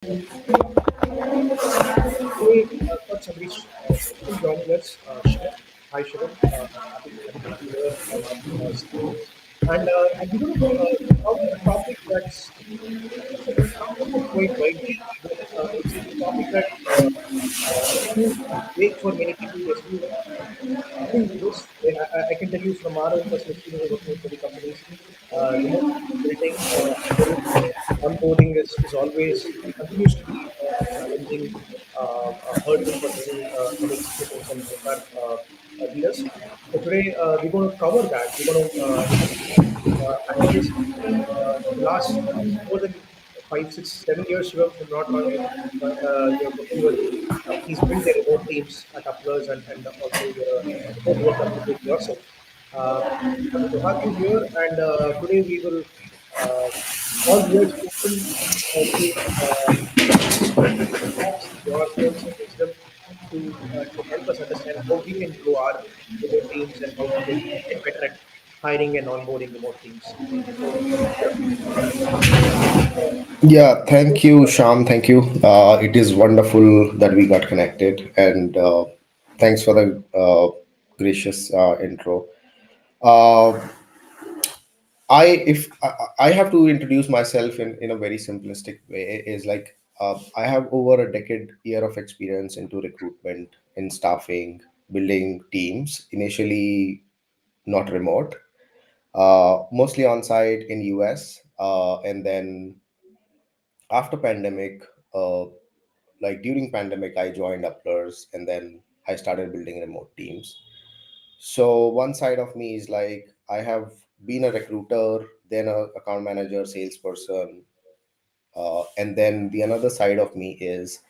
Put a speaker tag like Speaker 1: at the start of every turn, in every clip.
Speaker 1: Today, got somebody special joining us, Shivam. Hi, Shivam. Happy to have you here on our screen. And we're going to talk about a topic that's talked about quite widely, but it's a topic that is new, vague for many people. There's new. I think this, I can tell you from our own perspective, we're working with many companies, remote building, onboarding is always continues to be a challenging hurdle for many executives and HR leaders. So today we're going to cover that. We're going to analyze the last more than 5, 6, 7 years, Shivam, if I'm not wrong. You're working with companies build their remote teams at Applers, and also you're a remote work advocate yourself. Uh, Happy to have you here, and today we will all ears open to thoughts, your pearls of wisdom to help us understand how we can grow our remote teams and how we can get better at hiring and onboarding remote teams. So,
Speaker 2: Yeah, thank you, Sham. Thank you. It is wonderful that we got connected, and thanks for the gracious intro. Uh, if I have to introduce myself in a very simplistic way, is like I have over a decade year of experience into recruitment, in staffing, building teams. Initially, not remote, mostly on site in US, and then after pandemic. Like during pandemic, I joined Upplers, and then I started building remote teams. So one side of me is like I have been a recruiter, then a account manager, salesperson, and then the another side of me is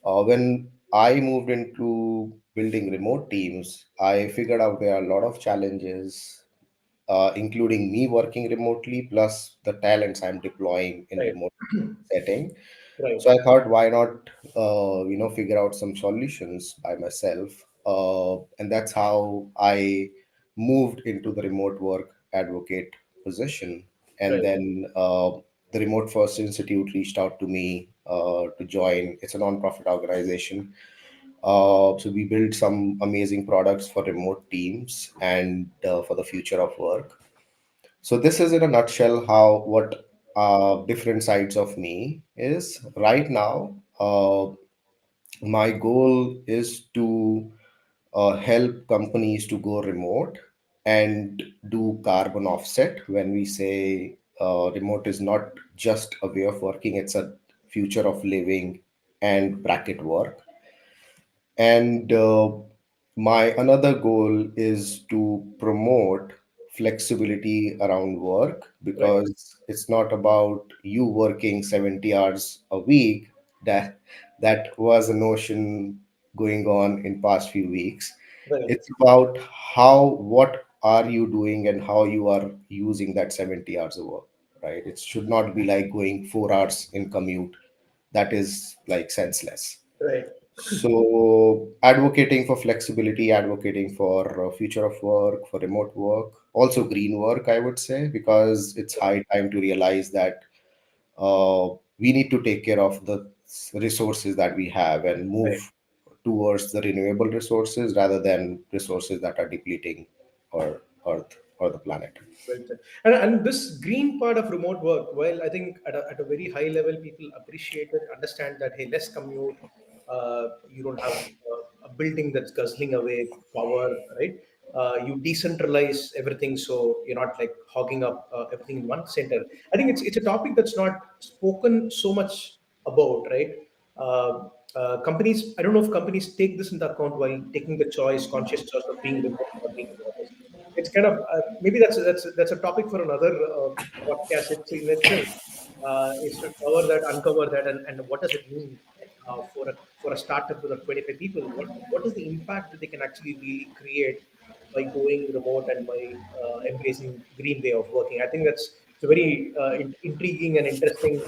Speaker 2: when I moved into building remote teams, I figured out there are a lot of challenges, including me working remotely plus the talents I'm deploying in
Speaker 1: right,
Speaker 2: remote setting.
Speaker 1: right,
Speaker 2: So I thought, why not, figure out some solutions by myself, and that's how I moved into the remote work advocate position. And
Speaker 1: right,
Speaker 2: then the Remote First Institute reached out to me to join. It's a non-profit organization. So we built some amazing products for remote teams and for the future of work. So this is in a nutshell how what different sides of me is right now. My goal is to help companies to go remote and do carbon offset. When we say remote is not just a way of working, it's a future of living and bracket work. And my another goal is to promote flexibility around work,
Speaker 1: right,
Speaker 2: because it's not about you working 70 hours a week. That was a notion going on in past few weeks.
Speaker 1: right,
Speaker 2: It's about how what are you doing and how you are using that 70 hours of work, right? It should not be like going 4 hours in commute. That is like senseless.
Speaker 1: right,
Speaker 2: So, advocating for flexibility, advocating for future of work, for remote work, also green work, I would say, because it's high time to realize that we need to take care of the resources that we have and move
Speaker 1: right.
Speaker 2: towards the renewable resources rather than resources that are depleting our Earth or the planet.
Speaker 1: Well said. And this green part of remote work, well, I think at a very high level, people appreciate it, understand that, hey, less commute, you don't have a building that's guzzling away power, right? You decentralize everything so you're not like hogging up everything in one center. I think it's a topic that's not spoken so much about, right? Companies, I don't know if companies take this into account while taking the choice, conscious choice of being remote or not being remote. It's kind of maybe that's a topic for another podcast in itself. Is to cover that, uncover that, and what does it mean for a startup with 25 people? What is the impact that they can actually really create by going remote and by embracing green way of working? I think that's it's a very intriguing and interesting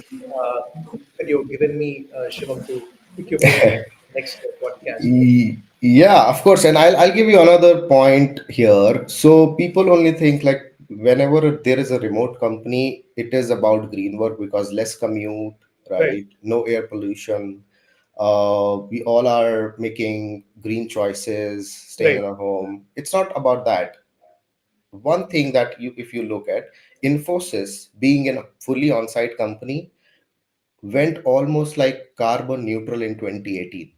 Speaker 1: that you've given me, Shivam, to pick your brain next podcast.
Speaker 2: Yeah, of course. And I'll give you another point here. So people only think like whenever there is a remote company, it is about green work because less commute,
Speaker 1: Right.
Speaker 2: right? No air pollution. We all are making green choices, staying
Speaker 1: Right.
Speaker 2: in our home. It's not about that. One thing that you, if you look at Infosys being in a fully on-site company, went almost like carbon neutral in 2018,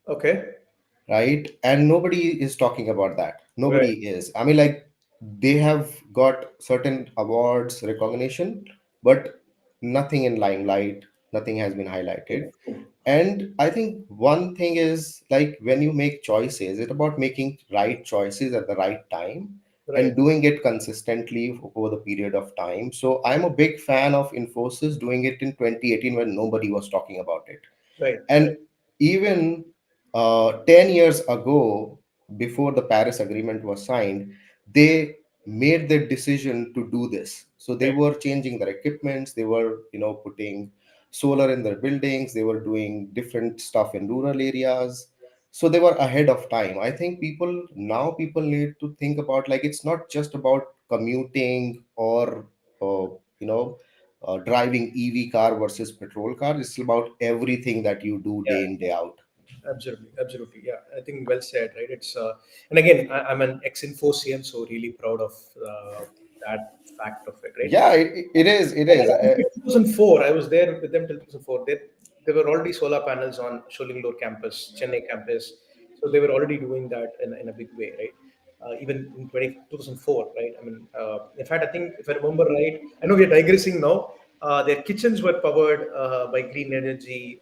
Speaker 1: Okay.
Speaker 2: right? And nobody is talking about that. Nobody
Speaker 1: Right.
Speaker 2: is. I mean, like, they have got certain awards, recognition, but nothing in limelight, nothing has been highlighted. And I think one thing is, like, when you make choices, it's about making right choices at the right time
Speaker 1: Right.
Speaker 2: and doing it consistently over the period of time. So I'm a big fan of Infosys doing it in 2018 when nobody was talking about it.
Speaker 1: Right. Right.
Speaker 2: And even 10 years ago, before the Paris Agreement was signed, they made the decision to do this. So they
Speaker 1: Right.
Speaker 2: were changing their equipments, they were, putting solar in their buildings, they were doing different stuff in rural areas. So they were ahead of time. I think people need to think about, like, it's not just about commuting or, uh, you know, driving EV car versus petrol car. It's about everything that you do
Speaker 1: Yeah.
Speaker 2: day in, day out.
Speaker 1: Absolutely, absolutely. Yeah, I think well said. Right. It's and again, I'm an ex-Infosian, so really proud of that fact of it. Right.
Speaker 2: Yeah, it is. It
Speaker 1: And
Speaker 2: is.
Speaker 1: in 2004, I was there with them till 2004. There were already solar panels on Sholinglore campus, Chennai campus. So they were already doing that in a big way, right? Even in 2004, right? I mean, in fact, I think if I remember right, I know we're digressing now. Their kitchens were powered by green energy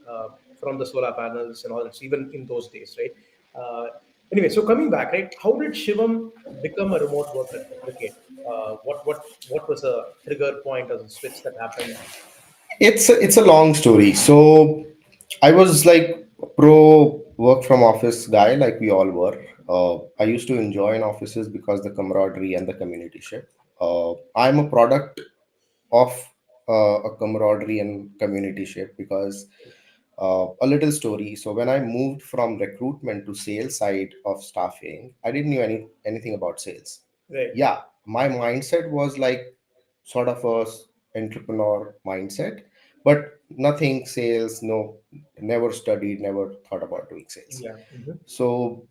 Speaker 1: from the solar panels and all that, even in those days, right? Uh, anyway, so coming back, right? How did Shivam become a remote worker advocate? What was a trigger point or a switch that happened?
Speaker 2: It's a long story. So I was like pro work from office guy, like we all were. I used to enjoy in offices because the camaraderie and the community ship. I'm a product of a camaraderie and community ship because a little story. So when I moved from recruitment to sales side of staffing, I didn't know anything about sales.
Speaker 1: Right.
Speaker 2: Yeah, my mindset was like sort of a entrepreneur mindset, but nothing sales. No, never studied, never thought about doing sales.
Speaker 1: Yeah. Hmm.
Speaker 2: So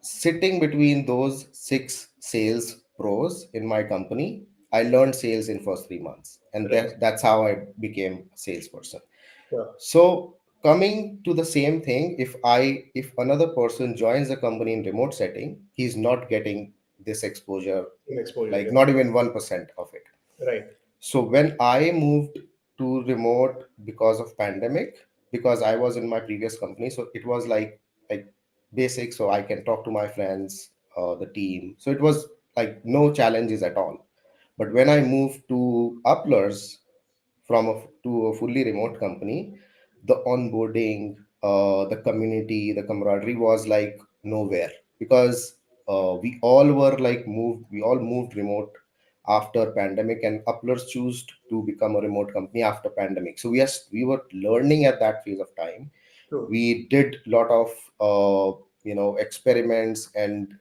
Speaker 2: sitting between those six sales pros in my company, I learned sales in first 3 months, and
Speaker 1: Right.
Speaker 2: that's how I became a salesperson.
Speaker 1: Sure.
Speaker 2: So coming to the same thing, if another person joins the company in remote setting, he's not getting this exposure,
Speaker 1: Same exposure.
Speaker 2: like
Speaker 1: Yeah.
Speaker 2: not even 1% of it.
Speaker 1: Right.
Speaker 2: So when I moved to remote because of pandemic, because I was in my previous company, so it was like basic, so I can talk to my friends, the team. So it was like no challenges at all. But when I moved to Uplers, to a fully remote company, the onboarding, the community, the camaraderie was like nowhere, because we all moved remote after pandemic, and Uplers choose to become a remote company after pandemic. So we were learning at that phase of time.
Speaker 1: True.
Speaker 2: We did a lot of experiments and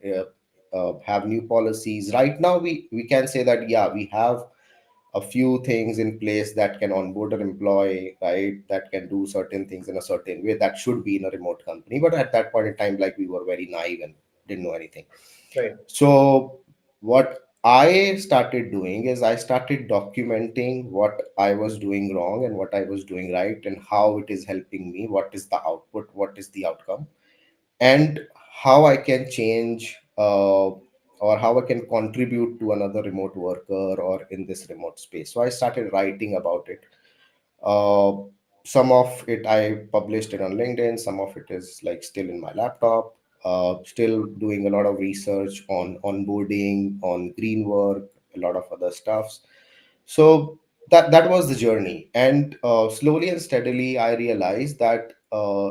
Speaker 2: have new policies. Right now we can say that, yeah, we have a few things in place that can onboard an employee, right? That can do certain things in a certain way that should be in a remote company. But at that point in time, like, we were very naive and didn't know anything.
Speaker 1: Right.
Speaker 2: So what I started doing is I started documenting what I was doing wrong and what I was doing right, and how it is helping me, what is the output, what is the outcome, and how I can change, or how I can contribute to another remote worker or in this remote space. So I started writing about it. Uh, some of it I published it on LinkedIn, some of it is like still in my laptop. Still doing a lot of research on onboarding, on green work, a lot of other stuffs. So that was the journey, and slowly and steadily I realized that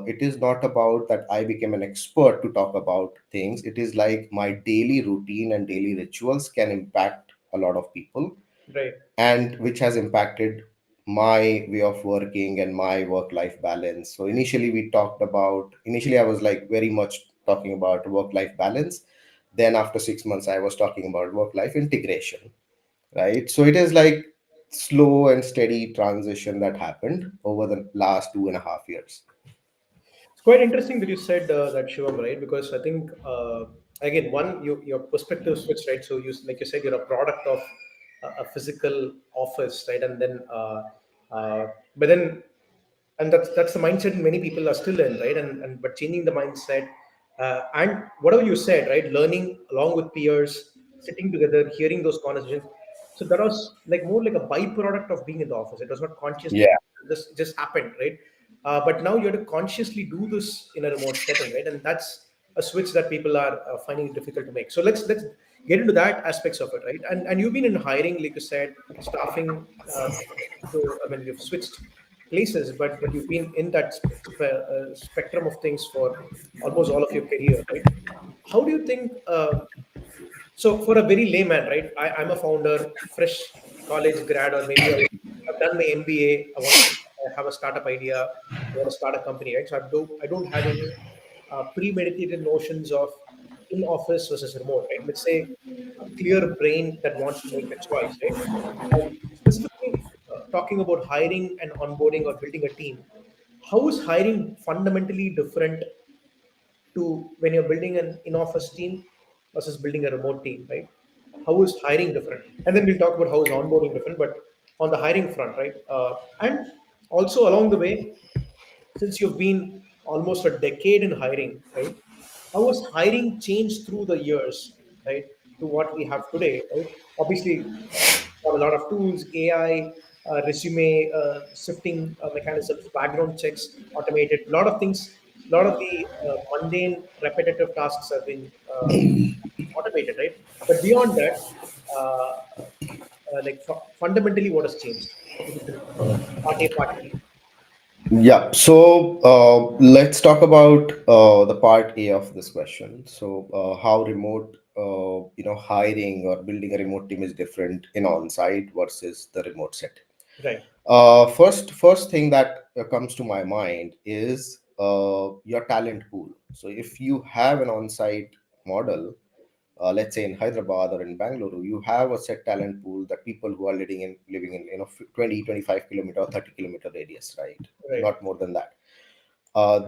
Speaker 2: it is not about that I became an expert to talk about things. It is like my daily routine and daily rituals can impact a lot of people,
Speaker 1: Right.
Speaker 2: and which has impacted my way of working and my work life balance. So initially I was like very much talking about work life balance. Then after 6 months I was talking about work life integration, right? So it is like slow and steady transition that happened over the last 2.5 years.
Speaker 1: It's quite interesting that you said that, Shivam, right? Because I think again, one, your perspective switch, right? So you, like you said, you're a product of a physical office, right? And then, but then, and that's the mindset many people are still in, right? And but changing the mindset, and whatever you said, right? Learning along with peers, sitting together, hearing those conversations. So that was like more like a byproduct of being in the office. It was not consciously,
Speaker 2: Yeah.
Speaker 1: just happened, right? But now you have to consciously do this in a remote setting, right? And that's a switch that people are finding it difficult to make. So let's get into that aspects of it, right? And you've been in hiring, like you said, staffing. So I mean, you've switched places, but you've been in that spectrum of things for almost all of your career, right? How do you think? So for a very layman, right? I'm a founder, fresh college grad, or maybe I've done my MBA. I have a startup idea. I want to start a company, right? So I don't have any premeditated notions of in office versus remote, right? Let's say a clear brain that wants to make a choice, right? And specifically talking about hiring and onboarding or building a team, how is hiring fundamentally different to when you're building an in-office team versus building a remote team, right? How is hiring different? And then we'll talk about how is onboarding different, but on the hiring front, right? And also along the way, since you've been almost a decade in hiring, right? How has hiring changed through the years, right, to what we have today, right? Obviously, have a lot of tools, AI, resume sifting mechanisms, background checks, automated. A lot of things, a lot of the mundane, repetitive tasks have been automated, right? But beyond that, like fundamentally, what has changed? If you could part A, part B.
Speaker 2: Yeah. So let's talk about the part A of this question. So how remote, hiring or building a remote team is different in on-site versus the remote setting.
Speaker 1: Right,
Speaker 2: First thing that comes to my mind is your talent pool. So if you have an on-site model, let's say in Hyderabad or in Bangalore, you have a set talent pool that people who are living in 20, 25 kilometer or 30 kilometer radius, right?
Speaker 1: right,
Speaker 2: Not more than that.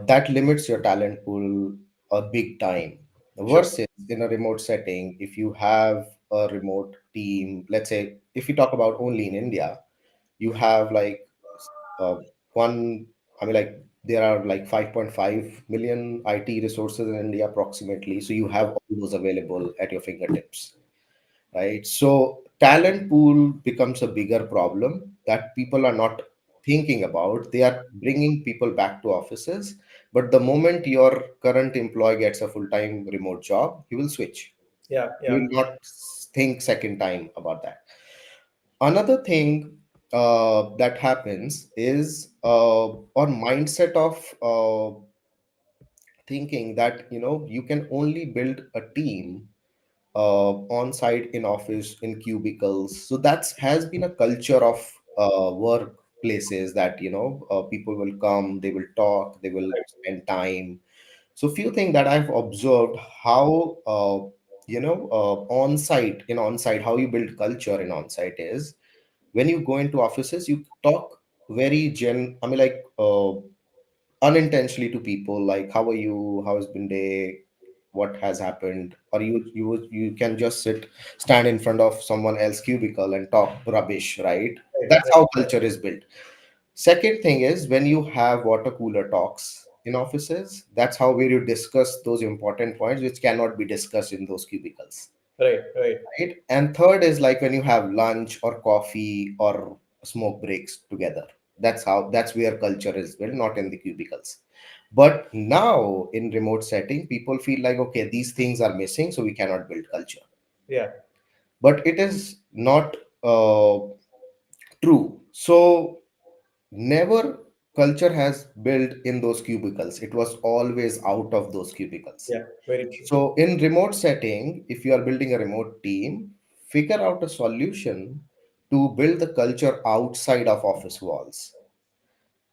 Speaker 2: That limits your talent pool a big time.
Speaker 1: sure,
Speaker 2: Versus in a remote setting, if you have a remote team, let's say if you talk about only in India, you have like uh, one, I mean, like there are like 5.5 million IT resources in India approximately. So you have all those available at your fingertips, right? So talent pool becomes a bigger problem that people are not thinking about. They are bringing people back to offices, but the moment your current employee gets a full-time remote job, he will switch.
Speaker 1: yeah,
Speaker 2: He
Speaker 1: yeah,
Speaker 2: will not think second time about that. Another thing that happens is our mindset of thinking that you can only build a team on site, in office, in cubicles. So that's has been a culture of workplaces that people will come, they will talk, they will spend time. So few things that I've observed how on site, in on site, how you build culture in on site is when you go into offices, you talk very I mean, like unintentionally to people, like how are you, how has been day, what has happened, or you can just stand in front of someone else cubicle and talk rubbish, right?
Speaker 1: right,
Speaker 2: That's
Speaker 1: right,
Speaker 2: how culture is built. Second thing is when you have water cooler talks in offices, that's how where you discuss those important points which cannot be discussed in those cubicles,
Speaker 1: right, right.
Speaker 2: right? And third is like when you have lunch or coffee or smoke breaks together. That's where culture is built, not in the cubicles. But now in remote setting, people feel like, okay, these things are missing, so we cannot build culture.
Speaker 1: Yeah,
Speaker 2: But it is not true. So never culture has built in those cubicles. It was always out of those cubicles.
Speaker 1: yeah, very true.
Speaker 2: So in remote setting, if you are building a remote team, figure out a solution to build the culture outside of office walls.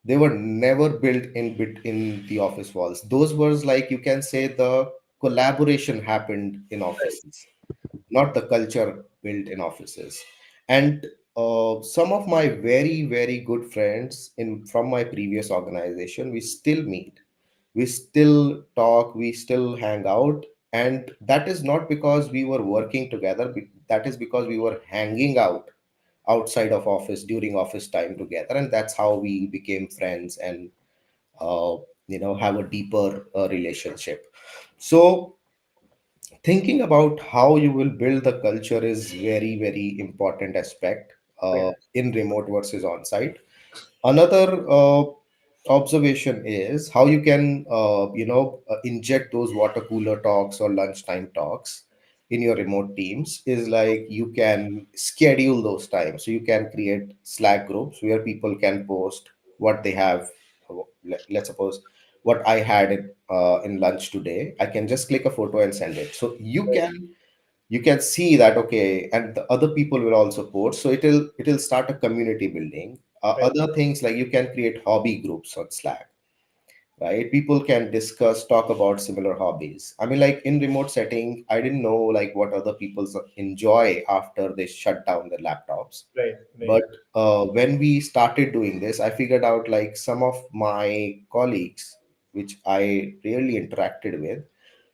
Speaker 2: They were never built in the office walls. Those was like, you can say, the collaboration happened in
Speaker 1: Right,
Speaker 2: offices, not the culture built in offices. And some of my very good friends in from my previous organization, we still meet, we still talk, we still hang out. And that is not because we were working together, that is because we were hanging out outside of office during office time together, and that's how we became friends and uh, have a deeper relationship. So thinking about how you will build the culture is very important aspect
Speaker 1: Right.
Speaker 2: in remote versus on site. Another observation is how you can inject those water cooler talks or lunchtime talks in your remote teams is like you can schedule those times. So you can create Slack groups where people can post what they have. Let's suppose what I had in lunch today, I can just click a photo and send it. So
Speaker 1: Right.
Speaker 2: you can see that, okay, and the other people will also post, so it'll start a community building.
Speaker 1: Right.
Speaker 2: Other things like you can create hobby groups on Slack, right? People can discuss, talk about similar hobbies. I mean, like in remote setting, I didn't know like what other people enjoy after they shut down their laptops.
Speaker 1: Right. Right.
Speaker 2: But when we started doing this, I figured out like some of my colleagues, which I rarely interacted with,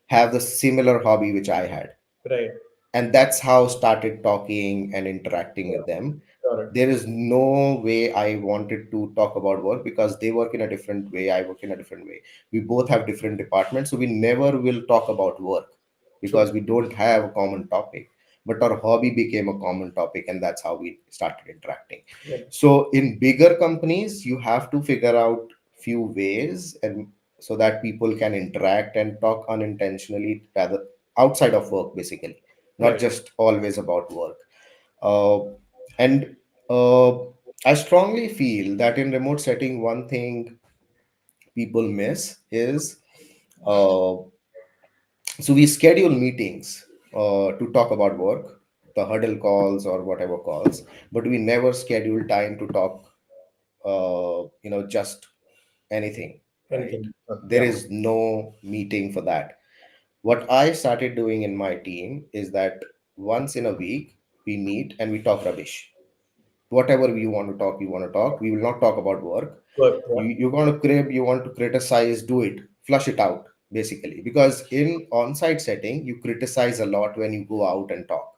Speaker 2: have the similar hobby which I had,
Speaker 1: Right.
Speaker 2: and that's how started talking and interacting
Speaker 1: Yeah.
Speaker 2: with them.
Speaker 1: Got it.
Speaker 2: There is no way I wanted to talk about work because they work in a different way, I work in a different way. We both have different departments, so we never will talk about work
Speaker 1: True.
Speaker 2: because we don't have a common topic. But our hobby became a common topic, and that's how we started interacting.
Speaker 1: Right.
Speaker 2: So in bigger companies, you have to figure out few ways, and so that people can interact and talk unintentionally rather outside of work, basically, not
Speaker 1: Right.
Speaker 2: just always about work. Uh, and uh, I strongly feel that in remote setting, one thing people miss is uh, so we schedule meetings to talk about work, the huddle calls or whatever calls, but we never schedule time to talk, just anything, right?
Speaker 1: Anything.
Speaker 2: There
Speaker 1: Yeah.
Speaker 2: is no meeting for that. What I started doing in my team is that once in a week we meet and we talk rubbish. Whatever we want to talk, we want to talk. We will not talk about work.
Speaker 1: Work. Yeah.
Speaker 2: You're going to crib, you want to criticize, do it, flush it out, basically. Because in on-site setting, you criticize a lot when you go out and talk.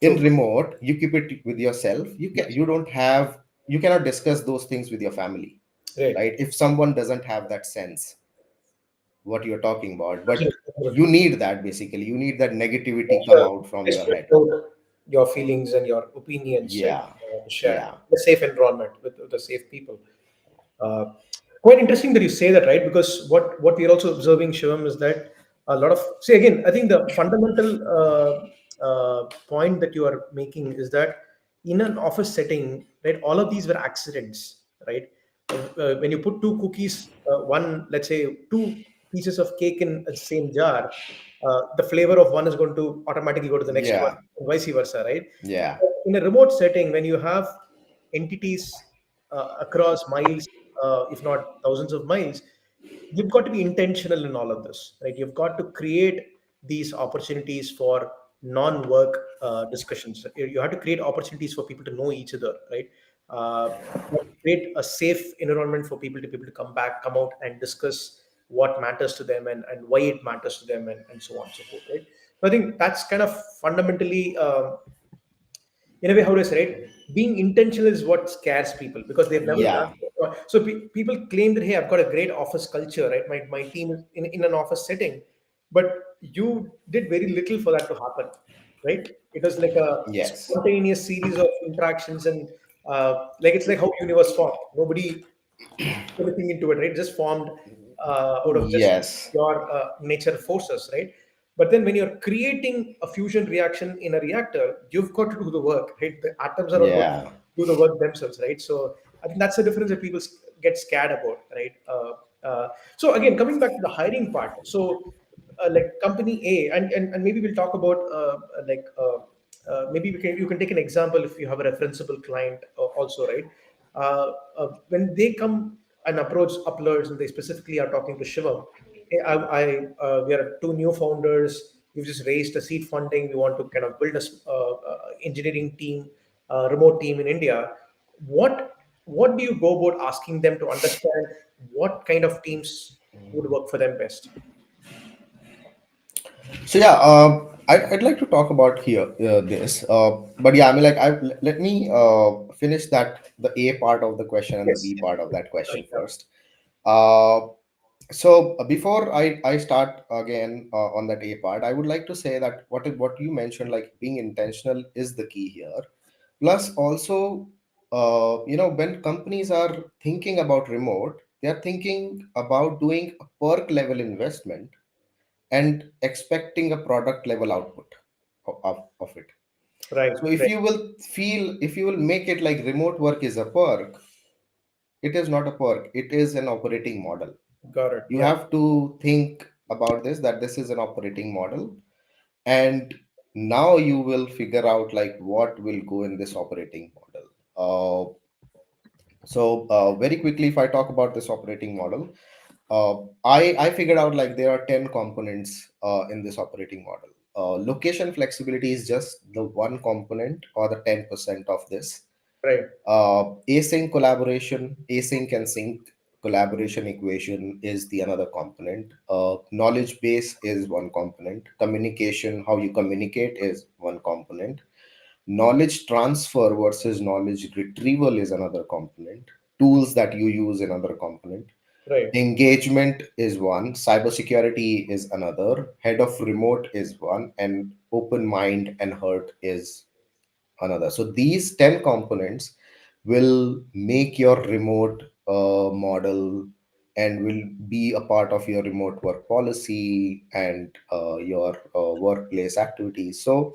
Speaker 2: In
Speaker 1: True.
Speaker 2: remote, you keep it with yourself.
Speaker 1: Yes.
Speaker 2: You don't have, you cannot discuss those things with your family,
Speaker 1: Right.
Speaker 2: right? If someone doesn't have that sense what you're talking about, but
Speaker 1: Absolutely.
Speaker 2: you
Speaker 1: Absolutely.
Speaker 2: need that, basically you need that
Speaker 1: It's
Speaker 2: negativity come out from
Speaker 1: best
Speaker 2: your
Speaker 1: to
Speaker 2: head.
Speaker 1: explore your feelings and your opinions, right?
Speaker 2: Yeah,
Speaker 1: Share
Speaker 2: yeah,
Speaker 1: in a safe environment with the safe people. Uh, Quite interesting that you say that, right? Because what we're also observing, Shivam, is that a lot of see again. I think the fundamental point that you are making is that in an office setting, right, all of these were accidents, right? When you put two cookies, one, let's say, two pieces of cake in the same jar, the flavor of one is going to automatically go to the next one,
Speaker 2: yeah,
Speaker 1: and vice versa, right?
Speaker 2: yeah,
Speaker 1: In a remote setting, when you have entities across miles, if not thousands of miles, you've got to be intentional in all of this, right? You've got to create these opportunities for non-work discussions. You have to create opportunities for people to know each other, right? You have to create a safe environment for people to be able to come back, come out and discuss what matters to them and why it matters to them and so on and so forth, right? So I think that's kind of fundamentally in a way, how do I say it? Being intentional is what scares people because they've never done
Speaker 2: yeah,
Speaker 1: it before. So people claim that, hey, I've got a great office culture, right? My team is in an office setting, but you did very little for that to happen, right? It was like a
Speaker 2: yes,
Speaker 1: spontaneous series of interactions and like it's like how universe formed. Nobody anything into it, right? Just formed out of just
Speaker 2: yes,
Speaker 1: your nature forces, right? But then when you're creating a fusion reaction in a reactor, you've got to do the work, right? The atoms are not going to
Speaker 2: yeah,
Speaker 1: do the work themselves, right? So I think that's the difference that people get scared about, right? So again, coming back to the hiring part, so like company A, and maybe we'll talk about maybe you can take an example if you have a referenceable client also, right? When they come and approach uploads and they specifically are talking to Shivam, hey, we are two new founders. We've just raised a seed funding. We want to kind of build a engineering team. remote team in India, what do you go about asking them to understand what kind of teams would work for them best?
Speaker 2: So yeah, I'd like to talk about here this, but yeah, I mean, like, let me finish that the A part of the question and the
Speaker 1: Yes,
Speaker 2: B
Speaker 1: yes.
Speaker 2: part of that
Speaker 1: Sorry,
Speaker 2: question
Speaker 1: yeah.
Speaker 2: first. Uh, before I start again on that A part, I would like to say that what you mentioned, like being intentional, is the key here. Plus, also, when companies are thinking about remote, they are thinking about doing a perk level investment and expecting a product level output of it.
Speaker 1: Right,
Speaker 2: So if you will make it like remote work is a perk, it is not a perk, it is an operating model.
Speaker 1: got it.
Speaker 2: You
Speaker 1: Yeah,
Speaker 2: have to think about this, that this is an operating model, and now you will figure out like what will go in this operating model. Very quickly, if I talk about this operating model, I figured out like there are 10 components in this operating model. Location flexibility is just the one component or the 10% of this.
Speaker 1: right,
Speaker 2: Async collaboration, async and sync collaboration equation is the another component. Knowledge base is one component. Communication, how you communicate, is one component. Knowledge transfer versus knowledge retrieval is another component. Tools that you use, another component.
Speaker 1: right,
Speaker 2: Engagement is one, cybersecurity is another, head of remote is one, and open mind and heart is another. So these 10 components will make your remote model and will be a part of your remote work policy and your workplace activities. So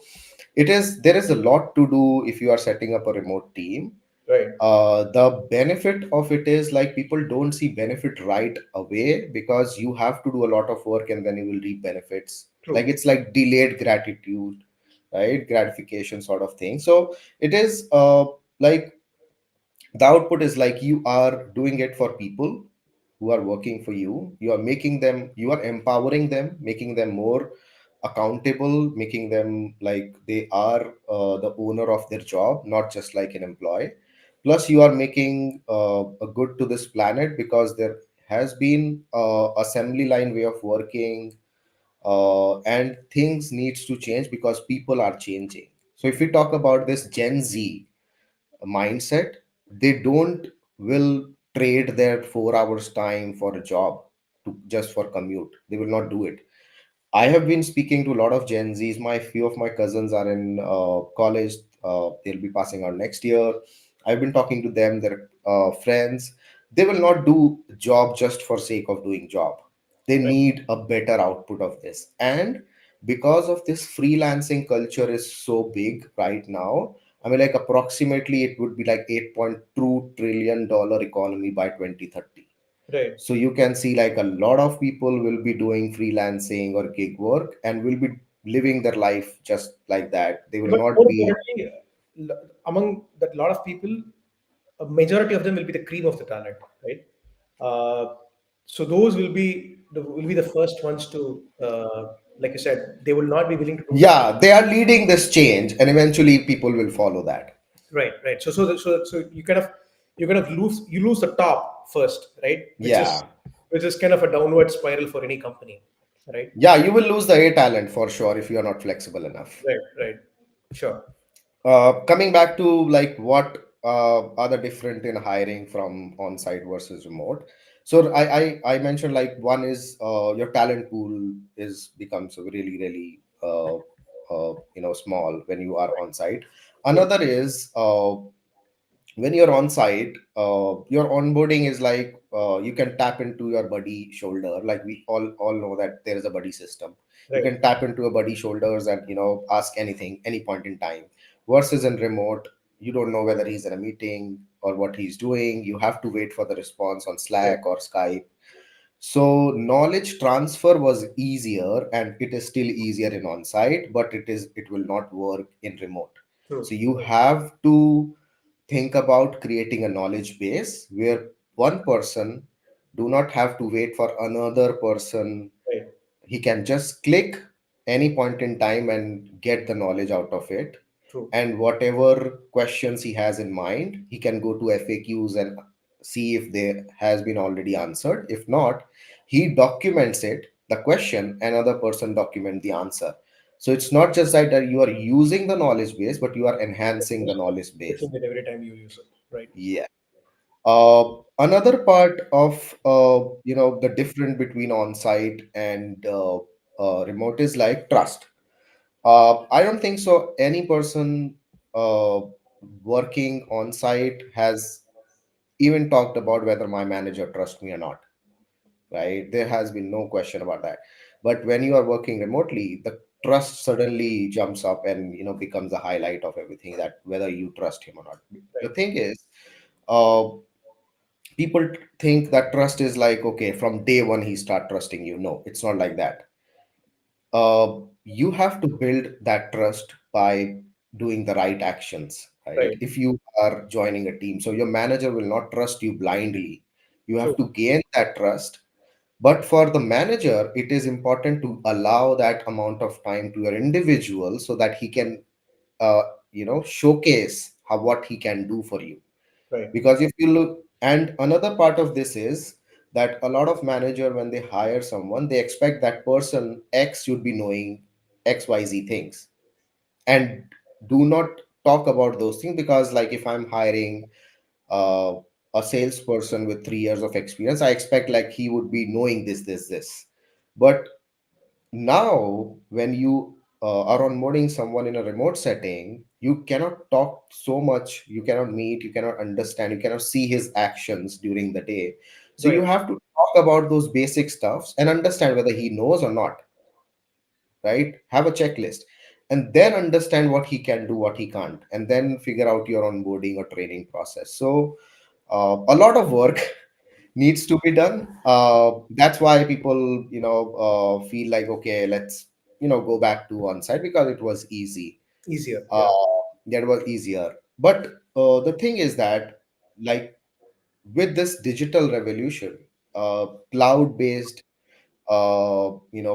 Speaker 2: there is a lot to do if you are setting up a remote team.
Speaker 1: right.
Speaker 2: The benefit of it is like people don't see benefit right away because you have to do a lot of work and then you will reap benefits. Like
Speaker 1: True.
Speaker 2: it's like delayed gratitude, right? Gratification sort of thing. So it is like the output is like you are doing it for people who are working for you. You are making them, you are empowering them, making them more accountable, making them like they are the owner of their job, not just like an employee. Plus you are making a good to this planet because there has been assembly line way of working, and things needs to change because people are changing. So if we talk about this Gen Z mindset, they don't will trade their 4 hours time for a job to just for commute. They will not do it. I have been speaking to a lot of Gen Zs. My few of my cousins are in college. They'll be passing out next year. I've been talking to them. Their friends. They will not do job just for sake of doing job. They
Speaker 1: Right,
Speaker 2: need a better output of this. And because of this freelancing culture is so big right now, I mean, like approximately it would be like $8.2 trillion economy by 2030.
Speaker 1: right.
Speaker 2: So you can see like a lot of people will be doing freelancing or gig work and will be living their life just like that. They will
Speaker 1: But
Speaker 2: not
Speaker 1: more
Speaker 2: be.
Speaker 1: importantly, among that lot of people, a majority of them will be the cream of the talent, right? So those will be the first ones to, like you said, they will not be willing to do the
Speaker 2: Yeah, they are leading this change and eventually people will follow that.
Speaker 1: right, right. So you lose the top first, right? Which is
Speaker 2: Yeah.
Speaker 1: which is kind of a downward spiral for any company, right?
Speaker 2: Yeah, you will lose the A talent for sure if you are not flexible enough.
Speaker 1: Right, right. Sure.
Speaker 2: Coming back to like what are the different in hiring from on-site versus remote. So I mentioned like one is your talent pool is becomes really really small when you are on site.
Speaker 1: True.
Speaker 2: Another is when you're on site, your onboarding is like you can tap into your buddy shoulder. Like we all know that there is a buddy system. You
Speaker 1: Right.
Speaker 2: can tap into a buddy shoulders and ask anything, any point in time. Versus in remote, you don't know whether he's in a meeting or what he's doing. You have to wait for the response on
Speaker 1: Right.
Speaker 2: Slack or Skype. So knowledge transfer was easier and it is still easier in on-site, but it will not work in remote.
Speaker 1: True.
Speaker 2: So you
Speaker 1: True.
Speaker 2: have to think about creating a knowledge base where one person do not have to wait for another person.
Speaker 1: Right.
Speaker 2: He can just click any point in time and get the knowledge out of it.
Speaker 1: True.
Speaker 2: and whatever questions he has in mind, he can go to FAQs and see if they has been already answered. If not, he documents it, the question, another person document the answer. So it's not just that you are using the knowledge base, but you are enhancing the knowledge base.
Speaker 1: Checking it every time you use it. Right.
Speaker 2: Yeah. Another part of the difference between on-site and remote is like trust. I don't think so. Any person uh, working on site has even talked about whether my manager trusts me or not. Right? There has been no question about that. But when you are working remotely, the trust suddenly jumps up and becomes a highlight of everything, that whether you trust him or not. The
Speaker 1: Right.
Speaker 2: thing is, uh, people think that trust is like, okay, from day one he start trusting you. No, it's not like that. You have to build that trust by doing the right actions, right?
Speaker 1: Right.
Speaker 2: If you are joining a team, so your manager will not trust you blindly. You have
Speaker 1: True.
Speaker 2: to gain that trust. But for the manager, it is important to allow that amount of time to your individual so that he can uh, showcase how what he can do for you.
Speaker 1: Right.
Speaker 2: Because if you look, and another part of this is that a lot of manager, when they hire someone, they expect that person X should be knowing XYZ things, and do not talk about those things. Because like if I'm hiring uh, a salesperson with 3 years of experience, I expect like he would be knowing this. But now when you are onboarding someone in a remote setting, you cannot talk so much, you cannot meet, you cannot understand, you cannot see his actions during the day. So you
Speaker 1: Right.
Speaker 2: have to talk about those basic stuffs and understand whether he knows or not, right? Have a checklist, and then understand what he can do, what he can't, and then figure out your onboarding or training process. So a lot of work needs to be done. That's why people, feel like, okay, let's, go back to on site because it was easy.
Speaker 1: Easier.
Speaker 2: Uh,
Speaker 1: Yeah.
Speaker 2: that was easier. But the thing is that, like, with this digital revolution, cloud-based,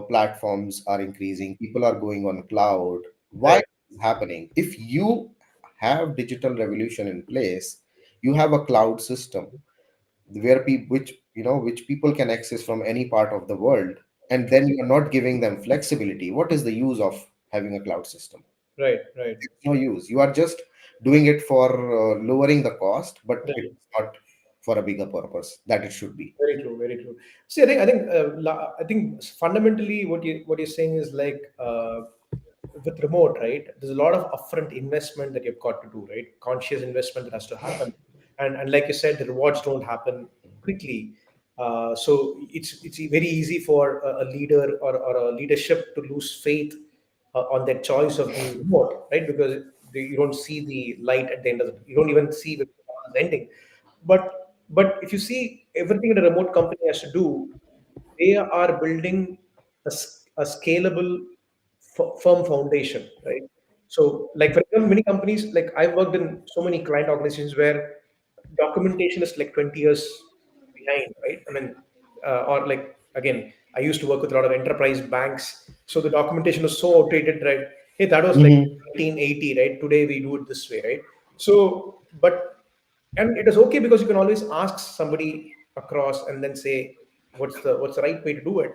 Speaker 2: platforms are increasing. People are going on cloud. Why
Speaker 1: Right.
Speaker 2: is happening? If you have digital revolution in place, you have a cloud system where people which people can access from any part of the world, and then you're not giving them flexibility. What is the use of having a cloud system?
Speaker 1: Right. Right.
Speaker 2: There's no use. You are just doing it for lowering the cost, but
Speaker 1: Right.
Speaker 2: it's not for a bigger purpose that it should be.
Speaker 1: Very true. Very true. See, I think fundamentally what you're saying is like with remote, right? There's a lot of upfront investment that you've got to do, right? Conscious investment that has to happen, and like you said, the rewards don't happen quickly. So it's very easy for a leader or a leadership to lose faith on their choice of being remote, right? Because you don't see the light at the end of the, you don't even see the ending. But if you see everything that a remote company has to do, they are building a scalable firm foundation, right? So, like for example, many companies, like I've worked in so many client organizations where documentation is like 20 years behind, right? I mean, or like again, I used to work with a lot of enterprise banks, so the documentation was so outdated, right? Hey, that was like
Speaker 2: Hmm.
Speaker 1: 1980, right? Today we do it this way, right? So, and it is okay because you can always ask somebody across and then say what's the right way to do it.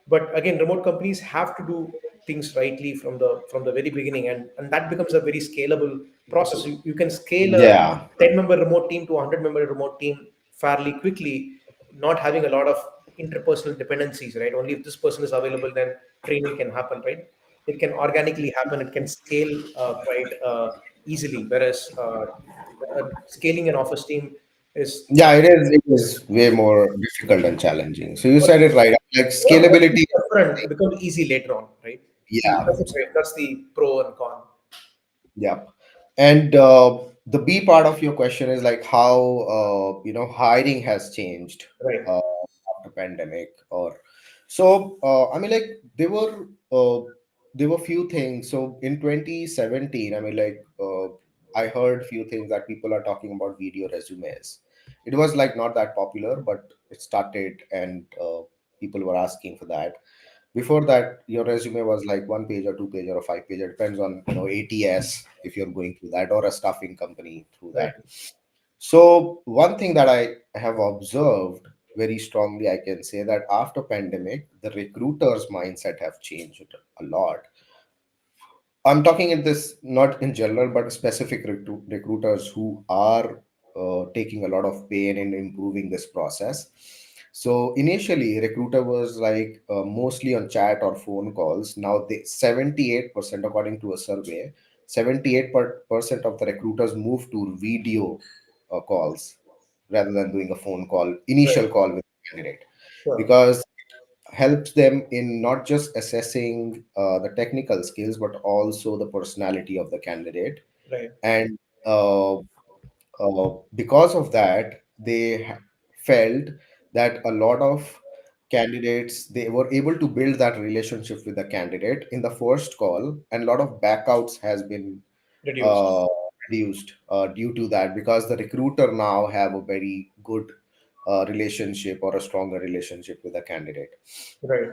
Speaker 1: But again, remote companies have to do things rightly from the very beginning, and that becomes a very scalable process. You can scale a
Speaker 2: Yeah.
Speaker 1: 10-member remote team to a 100-member remote team fairly quickly, not having a lot of interpersonal dependencies, right? Only if this person is available, then training can happen, right? It can organically happen, it can scale quite easily, whereas scaling an office team is
Speaker 2: Yeah, it is way more difficult and challenging. So you said it right. Like
Speaker 1: once
Speaker 2: scalability.
Speaker 1: it's upfront, it becomes easy later on, right? See,
Speaker 2: Yeah.
Speaker 1: that's the pro and con.
Speaker 2: Yeah. And the B part of your question is like how hiring has changed
Speaker 1: Right,
Speaker 2: uh, after pandemic. Or so I mean, like there were few things. So in 2017, I mean, like I heard few things that people are talking about video resumes. It was like not that popular, but it started, and people were asking for that. Before that, your resume was like one page or two page or a five page. It depends on ATS if you're going through that, or a staffing company through
Speaker 1: Right.
Speaker 2: that. So one thing that I have observed very strongly, I can say that after pandemic, the recruiters' mindset have changed a lot. I'm talking in this not in general, but specific recruiters who are taking a lot of pain in improving this process. So initially, recruiter was like mostly on chat or phone calls. Now, 78%, according to a survey, 78% of the recruiters move to video calls rather than doing a phone call,
Speaker 1: Right.
Speaker 2: initial call with the candidate,
Speaker 1: Sure.
Speaker 2: because helps them in not just assessing the technical skills but also the personality of the candidate.
Speaker 1: Right.
Speaker 2: And because of that, they felt that a lot of candidates, they were able to build that relationship with the candidate in the first call, and a lot of backouts has been
Speaker 1: Reduced.
Speaker 2: uh, reduced due to that, because the recruiter now have a very good relationship or a stronger relationship with the candidate.
Speaker 1: Right.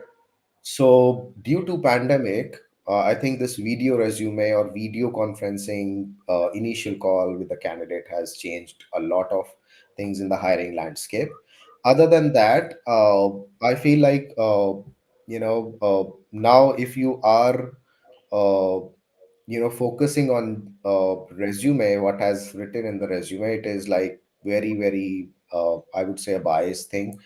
Speaker 2: So due to pandemic, I think this video resume or video conferencing initial call with the candidate has changed a lot of things in the hiring landscape. Other than that, I feel like now if you are uh, focusing on resume, what has written in the resume, it is like very very I would say a biased thing,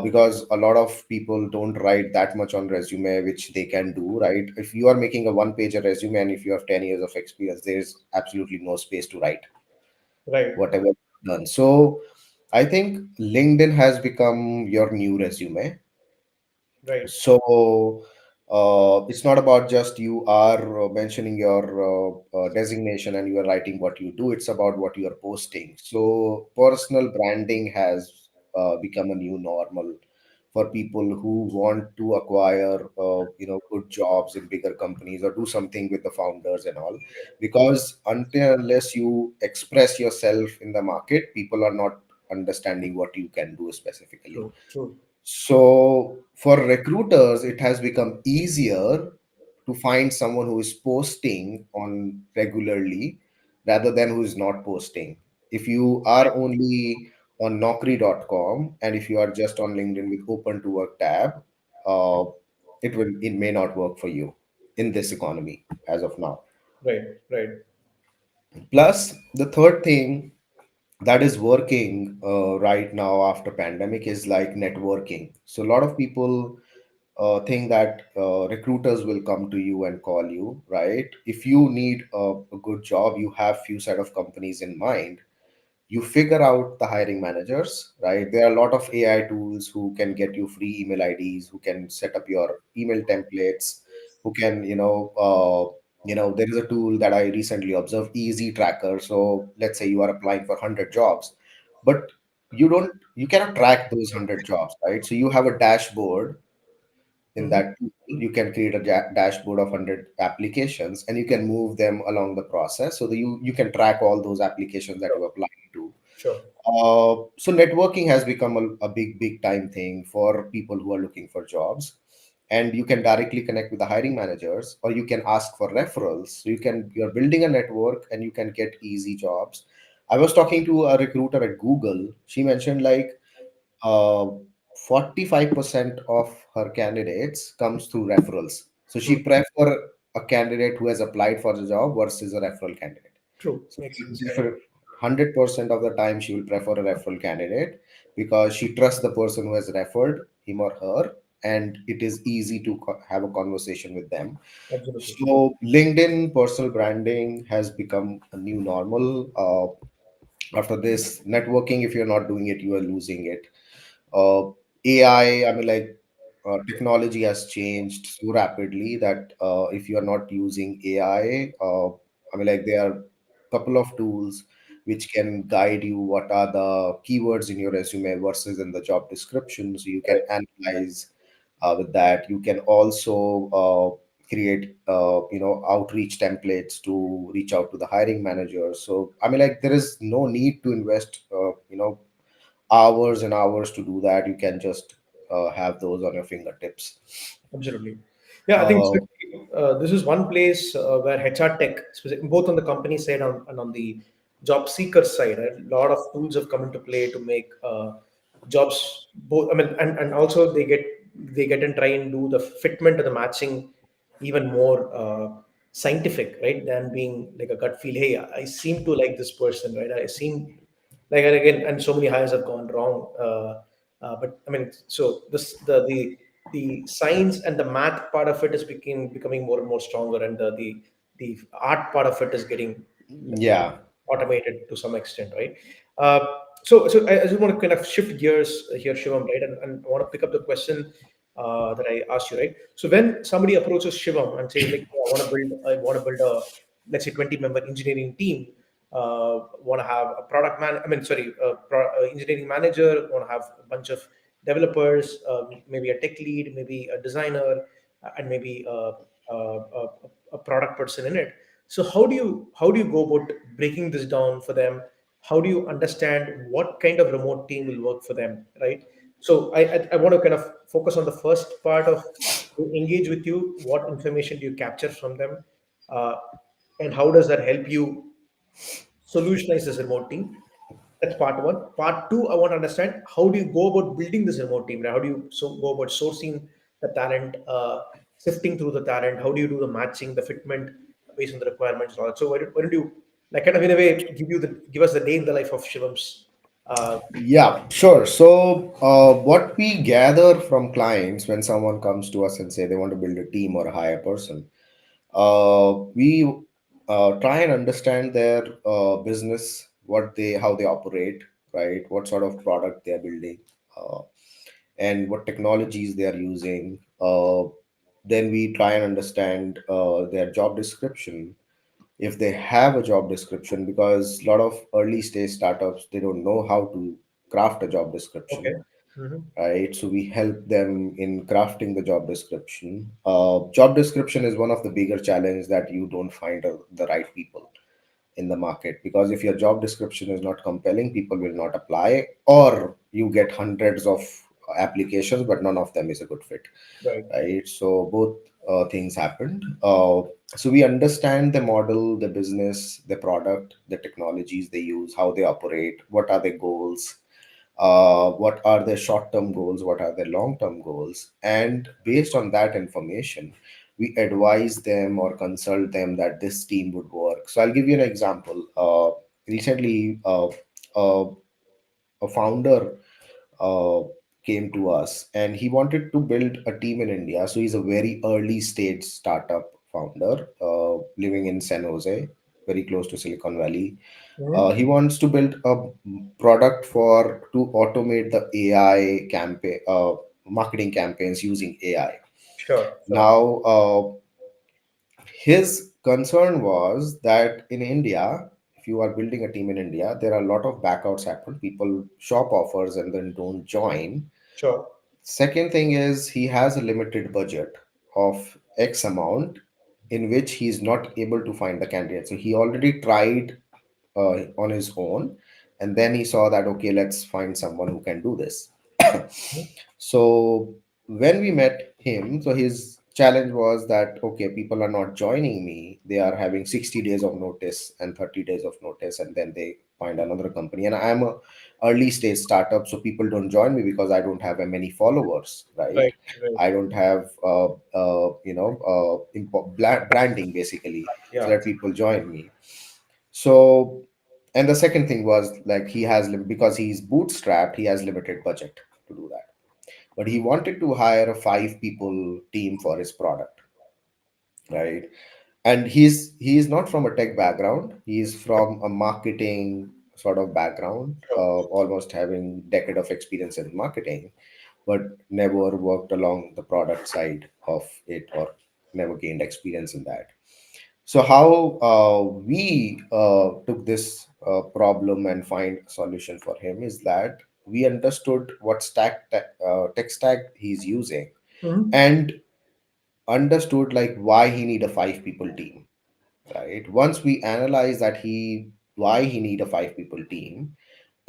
Speaker 2: because a lot of people don't write that much on resume, which they can do, right? If you are making a one page resume and if you have 10 years of experience, there's absolutely no space to write
Speaker 1: Right.
Speaker 2: whatever you've done. So I think LinkedIn has become your new resume.
Speaker 1: Right.
Speaker 2: So it's not about just you are mentioning your designation and you are writing what you do. It's about what you are posting. So personal branding has become a new normal for people who want to acquire good jobs in bigger companies or do something with the founders and all. Because until unless you express yourself in the market, people are not understanding what you can do specifically.
Speaker 1: True. True.
Speaker 2: So for recruiters, it has become easier to find someone who is posting on regularly rather than who is not posting. If you are only on Naukri.com and if you are just on LinkedIn with open to work tab, uh, it may not work for you in this economy as of now.
Speaker 1: Right. Right.
Speaker 2: Plus, the third thing that is working right now after pandemic is like networking. So a lot of people think that recruiters will come to you and call you, right? If you need a good job, you have few set of companies in mind. You figure out the hiring managers, right? There are a lot of AI tools who can get you free email IDs, who can set up your email templates, who can there is a tool that I recently observed, easy tracker. So let's say you are applying for 100 jobs, but you cannot track those 100 jobs, right? So you have a dashboard. In
Speaker 1: Mm-hmm.
Speaker 2: that tool, you can create a dashboard of 100 applications and you can move them along the process so that you can track all those applications that you
Speaker 1: Sure.
Speaker 2: apply to.
Speaker 1: Sure.
Speaker 2: So networking has become a big, big time thing for people who are looking for jobs. And you can directly connect with the hiring managers, or you can ask for referrals. So you're building a network and you can get easy jobs. I was talking to a recruiter at Google. She mentioned like uh, 45% of her candidates comes through referrals. So
Speaker 1: True.
Speaker 2: she prefer a candidate who has applied for the job versus a referral candidate.
Speaker 1: True.
Speaker 2: So
Speaker 1: Makes sense. Right.
Speaker 2: different 100% of the time she will prefer a referral candidate because she trusts the person who has referred him or her, and it is easy to have a conversation with them.
Speaker 1: Absolutely.
Speaker 2: So LinkedIn personal branding has become a new normal. After this, networking, if you're not doing it, you are losing it. AI, I mean, like technology has changed so rapidly that if you are not using AI, I mean, like there are couple of tools which can guide you what are the keywords in your resume versus in the job description. So you can
Speaker 1: Right.
Speaker 2: analyze with that. You can also create, outreach templates to reach out to the hiring managers. So I mean, like there is no need to invest, hours and hours to do that. You can just have those on your fingertips.
Speaker 1: Absolutely. Yeah, I think
Speaker 2: Uh,
Speaker 1: especially, this is one place where HR tech, both on the company side and on the job seeker side, right? A lot of tools have come into play to make jobs both. I mean, and also they get and try and do the fitment and the matching even more scientific, right? Than being like a gut feel. Hey, I seem to like this person, right? I seem like, and again, and so many hires have gone wrong. But I mean, so this the science and the math part of it is becoming more and more stronger, and the art part of it is getting
Speaker 2: yeah.
Speaker 1: automated to some extent, right? Uh, so I just want to kind of shift gears here, Shivam, right? And I want to pick up the question that I asked you, right? So when somebody approaches Shivam and says, like, "Hey, I want to build a, let's say, 20-member engineering team. Want to have a product man, I mean, sorry, engineering manager. Want to have a bunch of developers, maybe a tech lead, maybe a designer, and maybe a product person in it. So how do you go about breaking this down for them? How do you understand what kind of remote team will work for them, right? So I want to kind of focus on the first part of to engage with you. What information do you capture from them, uh, and how does that help you solutionize this remote team? That's part one. Part two, I want to understand how do you go about building this remote team? Right? How do you go about sourcing the talent, sifting through the talent? How do you do the matching, the fitment based on the requirements? And all that? So why don't you, like, kind of in a way give us the day in the life of Shivam's? Uh,
Speaker 2: Yeah, sure. So, what we gather from clients when someone comes to us and say they want to build a team or hire a person, we try and understand their business, how they operate, right? What sort of product they are building, uh, and what technologies they are using. Then we try and understand their job description, if they have a job description, because a lot of early stage startups, they don't know how to craft a job
Speaker 1: okay.
Speaker 2: description,
Speaker 1: Hmm.
Speaker 2: right? So we help them in crafting the job description. Job description is one of the bigger challenges, that you don't find the right people in the market, because if your job description is not compelling, people will not apply, or you get hundreds of applications but none of them is a good fit,
Speaker 1: Right.
Speaker 2: right? So both things happened. So we understand the model, the business, the product, the technologies they use, how they operate, what are their goals, what are their short term goals, what are their long term goals, and based on that information, we advise them or consult them that this team would work. So I'll give you an example. Recently, uh, a founder uh, came to us and he wanted to build a team in India. So he's a very early stage startup founder living in San Jose, very close to Silicon Valley.
Speaker 1: Hmm.
Speaker 2: He wants to build a product for to automate the AI campaign, marketing campaigns using AI.
Speaker 1: Sure. Sure.
Speaker 2: Now, his concern was that in India, if you are building a team in India, there are a lot of backouts happen. People shop offers and then don't join.
Speaker 1: Sure.
Speaker 2: Second thing is he has a limited budget of X amount in which he is not able to find the candidate. So he already tried on his own, and then he saw that okay, let's find someone who can do this.
Speaker 1: Mhm.
Speaker 2: So when we met him, so his challenge was that okay, people are not joining me, they are having 60 days of notice and 30 days of notice, and then they find another company. And I'm a early stage startup, so people don't join me because I don't have many followers, right?
Speaker 1: Right. Right.
Speaker 2: I don't have branding basically, so
Speaker 1: Yeah.
Speaker 2: that people join me. So, and the second thing was like because he's bootstrapped, he has limited budget to do that. But he wanted to hire a 5 people team for his product, right? And he's not from a tech background. He's from a marketing sort of background,
Speaker 1: Sure.
Speaker 2: almost having decade of experience in marketing, but never worked along the product side of it, or never gained experience in that. So how we took this problem and find a solution for him is that we understood what tech stack he's using,
Speaker 1: Hmm.
Speaker 2: and understood like why he need a 5 people team, right? Once we analyze that he why he need a 5 people team,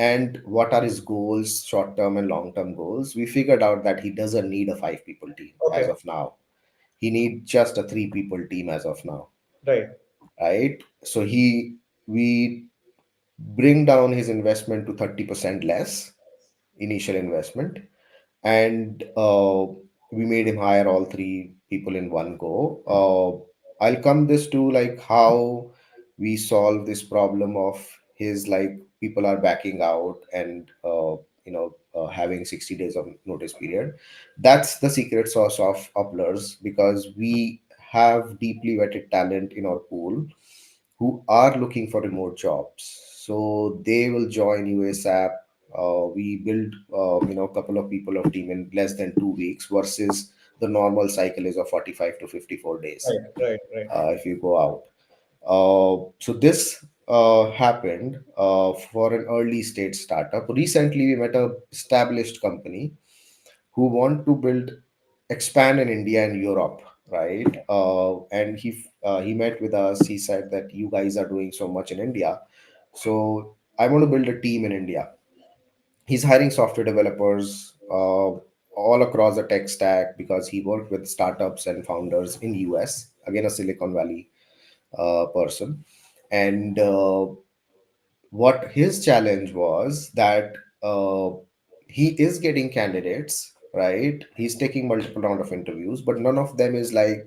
Speaker 2: and what are his goals, short term and long term goals, we figured out that he doesn't need a 5 people team as
Speaker 1: Okay.
Speaker 2: of now. He needs just a 3 people team as of now,
Speaker 1: Right.
Speaker 2: right? So we bring down his investment to 30% less initial investment, and we made him hire all 3 people in one go. I'll come this to like how we solve this problem of his, like, people are backing out and having 60 days of notice period. That's the secret sauce of Upplers, because we have deeply vetted talent in our pool who are looking for remote jobs. So they will join you ASAP. We build, a couple of people of team in less than 2 weeks versus the normal cycle is of 45 to 54 days
Speaker 1: Right. Right. Right.
Speaker 2: if you go out. So this happened for an early stage startup. Recently, we met a established company who want to expand in India and Europe, right? And he met with us. He said that you guys are doing so much in India, so I want to build a team in India. He's hiring software developers all across the tech stack because he worked with startups and founders in US. Again, a Silicon Valley person, and what his challenge was that he is getting candidates, right? He's taking multiple round of interviews, but none of them is like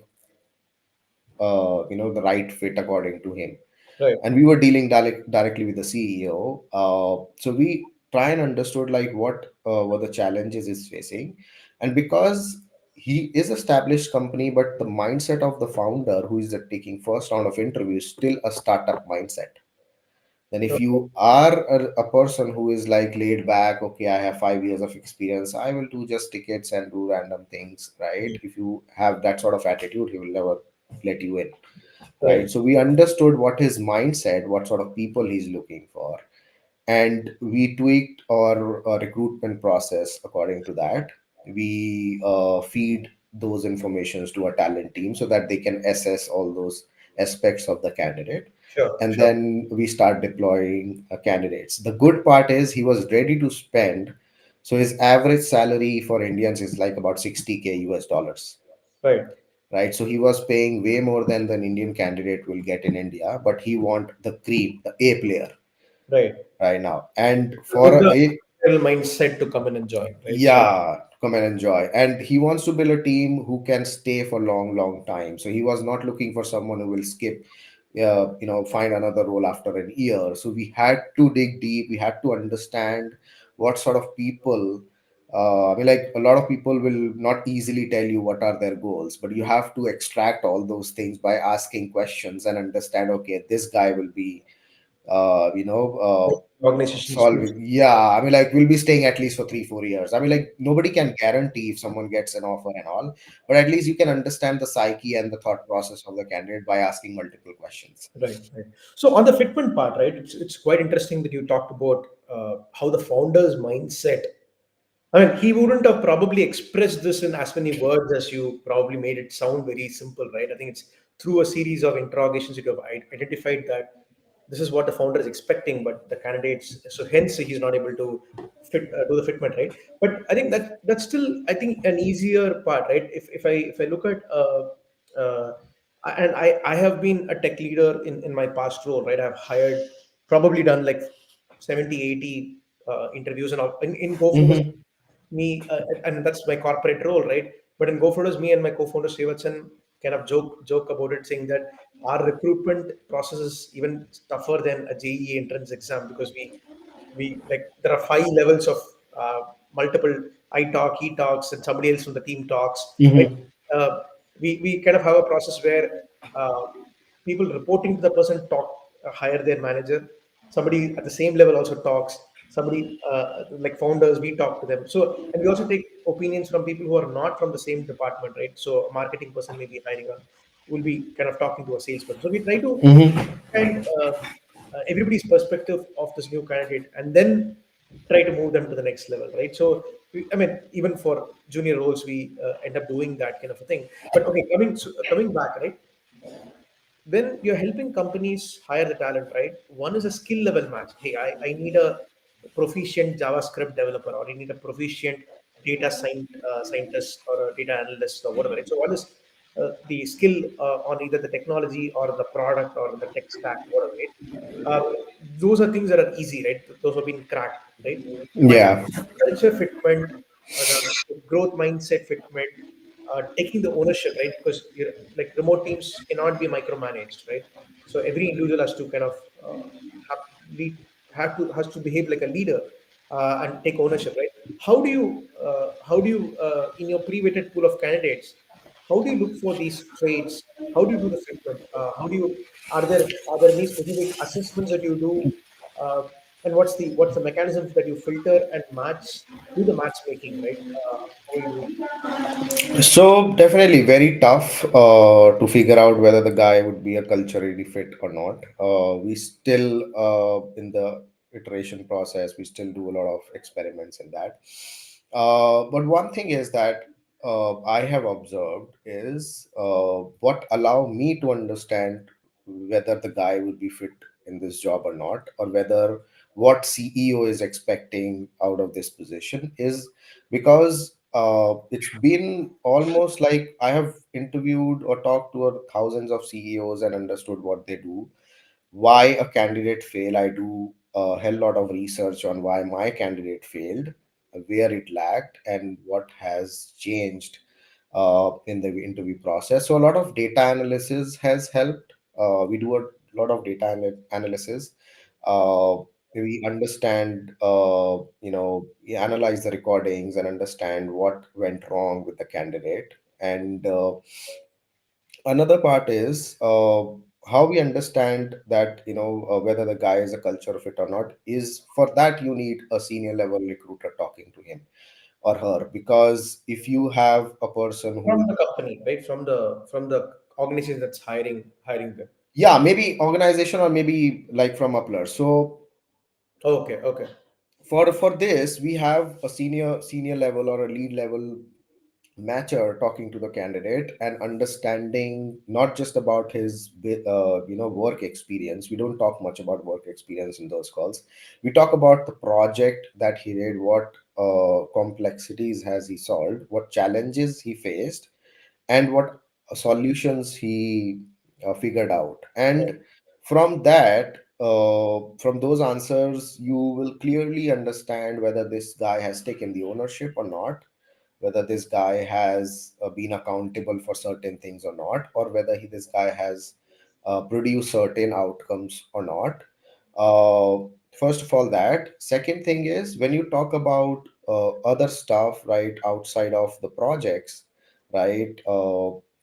Speaker 2: the right fit according to him.
Speaker 1: Right.
Speaker 2: And we were dealing directly with the CEO, so we try and understood like what the challenges is facing. And because he is established company, but the mindset of the founder who is taking first round of interviews still a startup mindset. Then if
Speaker 1: Okay.
Speaker 2: you are a person who is like laid back, okay, I have 5 years of experience, I will do just tickets and do random things, right? If you have that sort of attitude, he will never let you in,
Speaker 1: Right.
Speaker 2: right? So we understood what his mindset, what sort of people he's looking for, and we tweaked our recruitment process according to that. We feed those informations to a talent team so that they can assess all those aspects of the candidate,
Speaker 1: Sure.
Speaker 2: and
Speaker 1: Sure.
Speaker 2: then we start deploying candidates. The good part is he was ready to spend, so his average salary for Indians is like about 60K US dollars,
Speaker 1: Right.
Speaker 2: right? So he was paying way more than the Indian candidate will get in India, but he want the cream, the A player
Speaker 1: Right.
Speaker 2: right now. And
Speaker 1: With
Speaker 2: for
Speaker 1: the
Speaker 2: a
Speaker 1: mindset to come in and join. Right. So.
Speaker 2: yeah, come and enjoy. And he wants to build a team who can stay for long, long time. So he was not looking for someone who will skip, find another role after a year. So we had to dig deep. We had to understand what sort of people. I mean, like a lot of people will not easily tell you what are their goals, but you have to extract all those things by asking questions and understand. Okay, this guy will be uh, you know,
Speaker 1: Organizations too.
Speaker 2: solving. Yeah, I mean, like we'll be staying at least for 3, 4 years. I mean, like nobody can guarantee if someone gets an offer and all, but at least you can understand the psyche and the thought process of the candidate by asking multiple questions.
Speaker 1: Right, right. So on the fitment part, right, it's quite interesting that you talked about how the founder's mindset. I mean, he wouldn't have probably expressed this in as many words as you probably made it sound very simple, right? I think it's through a series of interrogations you have identified that this is what the founder is expecting, but the candidates, so hence he's not able to do the fitment, right? But I think that's still, I think, an easier part, right? If I look at uh, and I have been a tech leader in my past role, right? I've hired, probably done like 70, 80 interviews and all in GoFloaters,
Speaker 2: Mm-hmm.
Speaker 1: me and that's my corporate role, right? But in GoFloaters, me and my co-founder Srivatsan kind of joke about it, saying that our recruitment process is even tougher than a JEE entrance exam, because we like there are 5 levels of uh, multiple. I talk, he talks, and somebody else from the team talks, right?
Speaker 2: Mm-hmm.
Speaker 1: We kind of have a process where uh, people reporting to the person talk, hire their manager. Somebody at the same level also talks. Somebody like founders, we talk to them. So, and we also take opinions from people who are not from the same department, right? So a marketing person may be hiring on, will be kind of talking to a salesperson. So we try to
Speaker 2: Mm-hmm.
Speaker 1: understand everybody's perspective of this new candidate, and then try to move them to the next level, right? So I mean, even for junior roles, we end up doing that kind of a thing. But okay, coming back, right? When you're helping companies hire the talent, right? One is a skill level match. Hey, I need a proficient JavaScript developer, or you need a proficient scientist or a data analyst or whatever. Right? So one is the skill on either the technology or the product or the tech stack, whatever. Right? Those are things that are easy, right? Those have been cracked, right? But
Speaker 2: Yeah.
Speaker 1: culture fitment, the growth mindset fitment, taking the ownership, right? Because you're, like remote teams cannot be micromanaged, right? So every individual has to kind of have lead, has to behave like a leader and take ownership, right? How do you in your pre-weighted pool of candidates, how do you look for these traits? How do you do the fitment? How do you are there any specific assessments that you do? And what's the mechanisms that you filter and do the matchmaking, right? How you do
Speaker 2: So definitely very tough to figure out whether the guy would be a culturally fit or not. We still in the iteration process, we still do a lot of experiments in that. But one thing is that I have observed is what allow me to understand whether the guy would be fit in this job or not, or whether what CEO is expecting out of this position is because it's been almost like I have interviewed or talked to thousands of CEOs and understood what they do, why a candidate fail. I do a hell lot of research on why my candidate failed, where it lacked, and what has changed in the interview process. So a lot of data analysis has helped. We do a lot of data analysis. Uh, we understand, we analyze the recordings and understand what went wrong with the candidate. And another part is how we understand that whether the guy is a culture fit or not. Is for that you need a senior level recruiter talking to him or her, because if you have a person who,
Speaker 1: from the company, right? From the organization that's hiring them.
Speaker 2: yeah, maybe organization or maybe like from Upler. So
Speaker 1: Okay, okay,
Speaker 2: for this we have a senior level or a lead level matcher talking to the candidate and understanding not just about his work experience. We don't talk much about work experience in those calls. We talk about the project that he did, what complexities has he solved, what challenges he faced, and what solutions he figured out.
Speaker 1: right,
Speaker 2: And from that, from those answers, you will clearly understand whether this guy has taken the ownership or not, whether this guy has been accountable for certain things or not, or whether this guy has produced certain outcomes or not. First of all, that. Second thing is when you talk about other stuff, right, outside of the projects, right?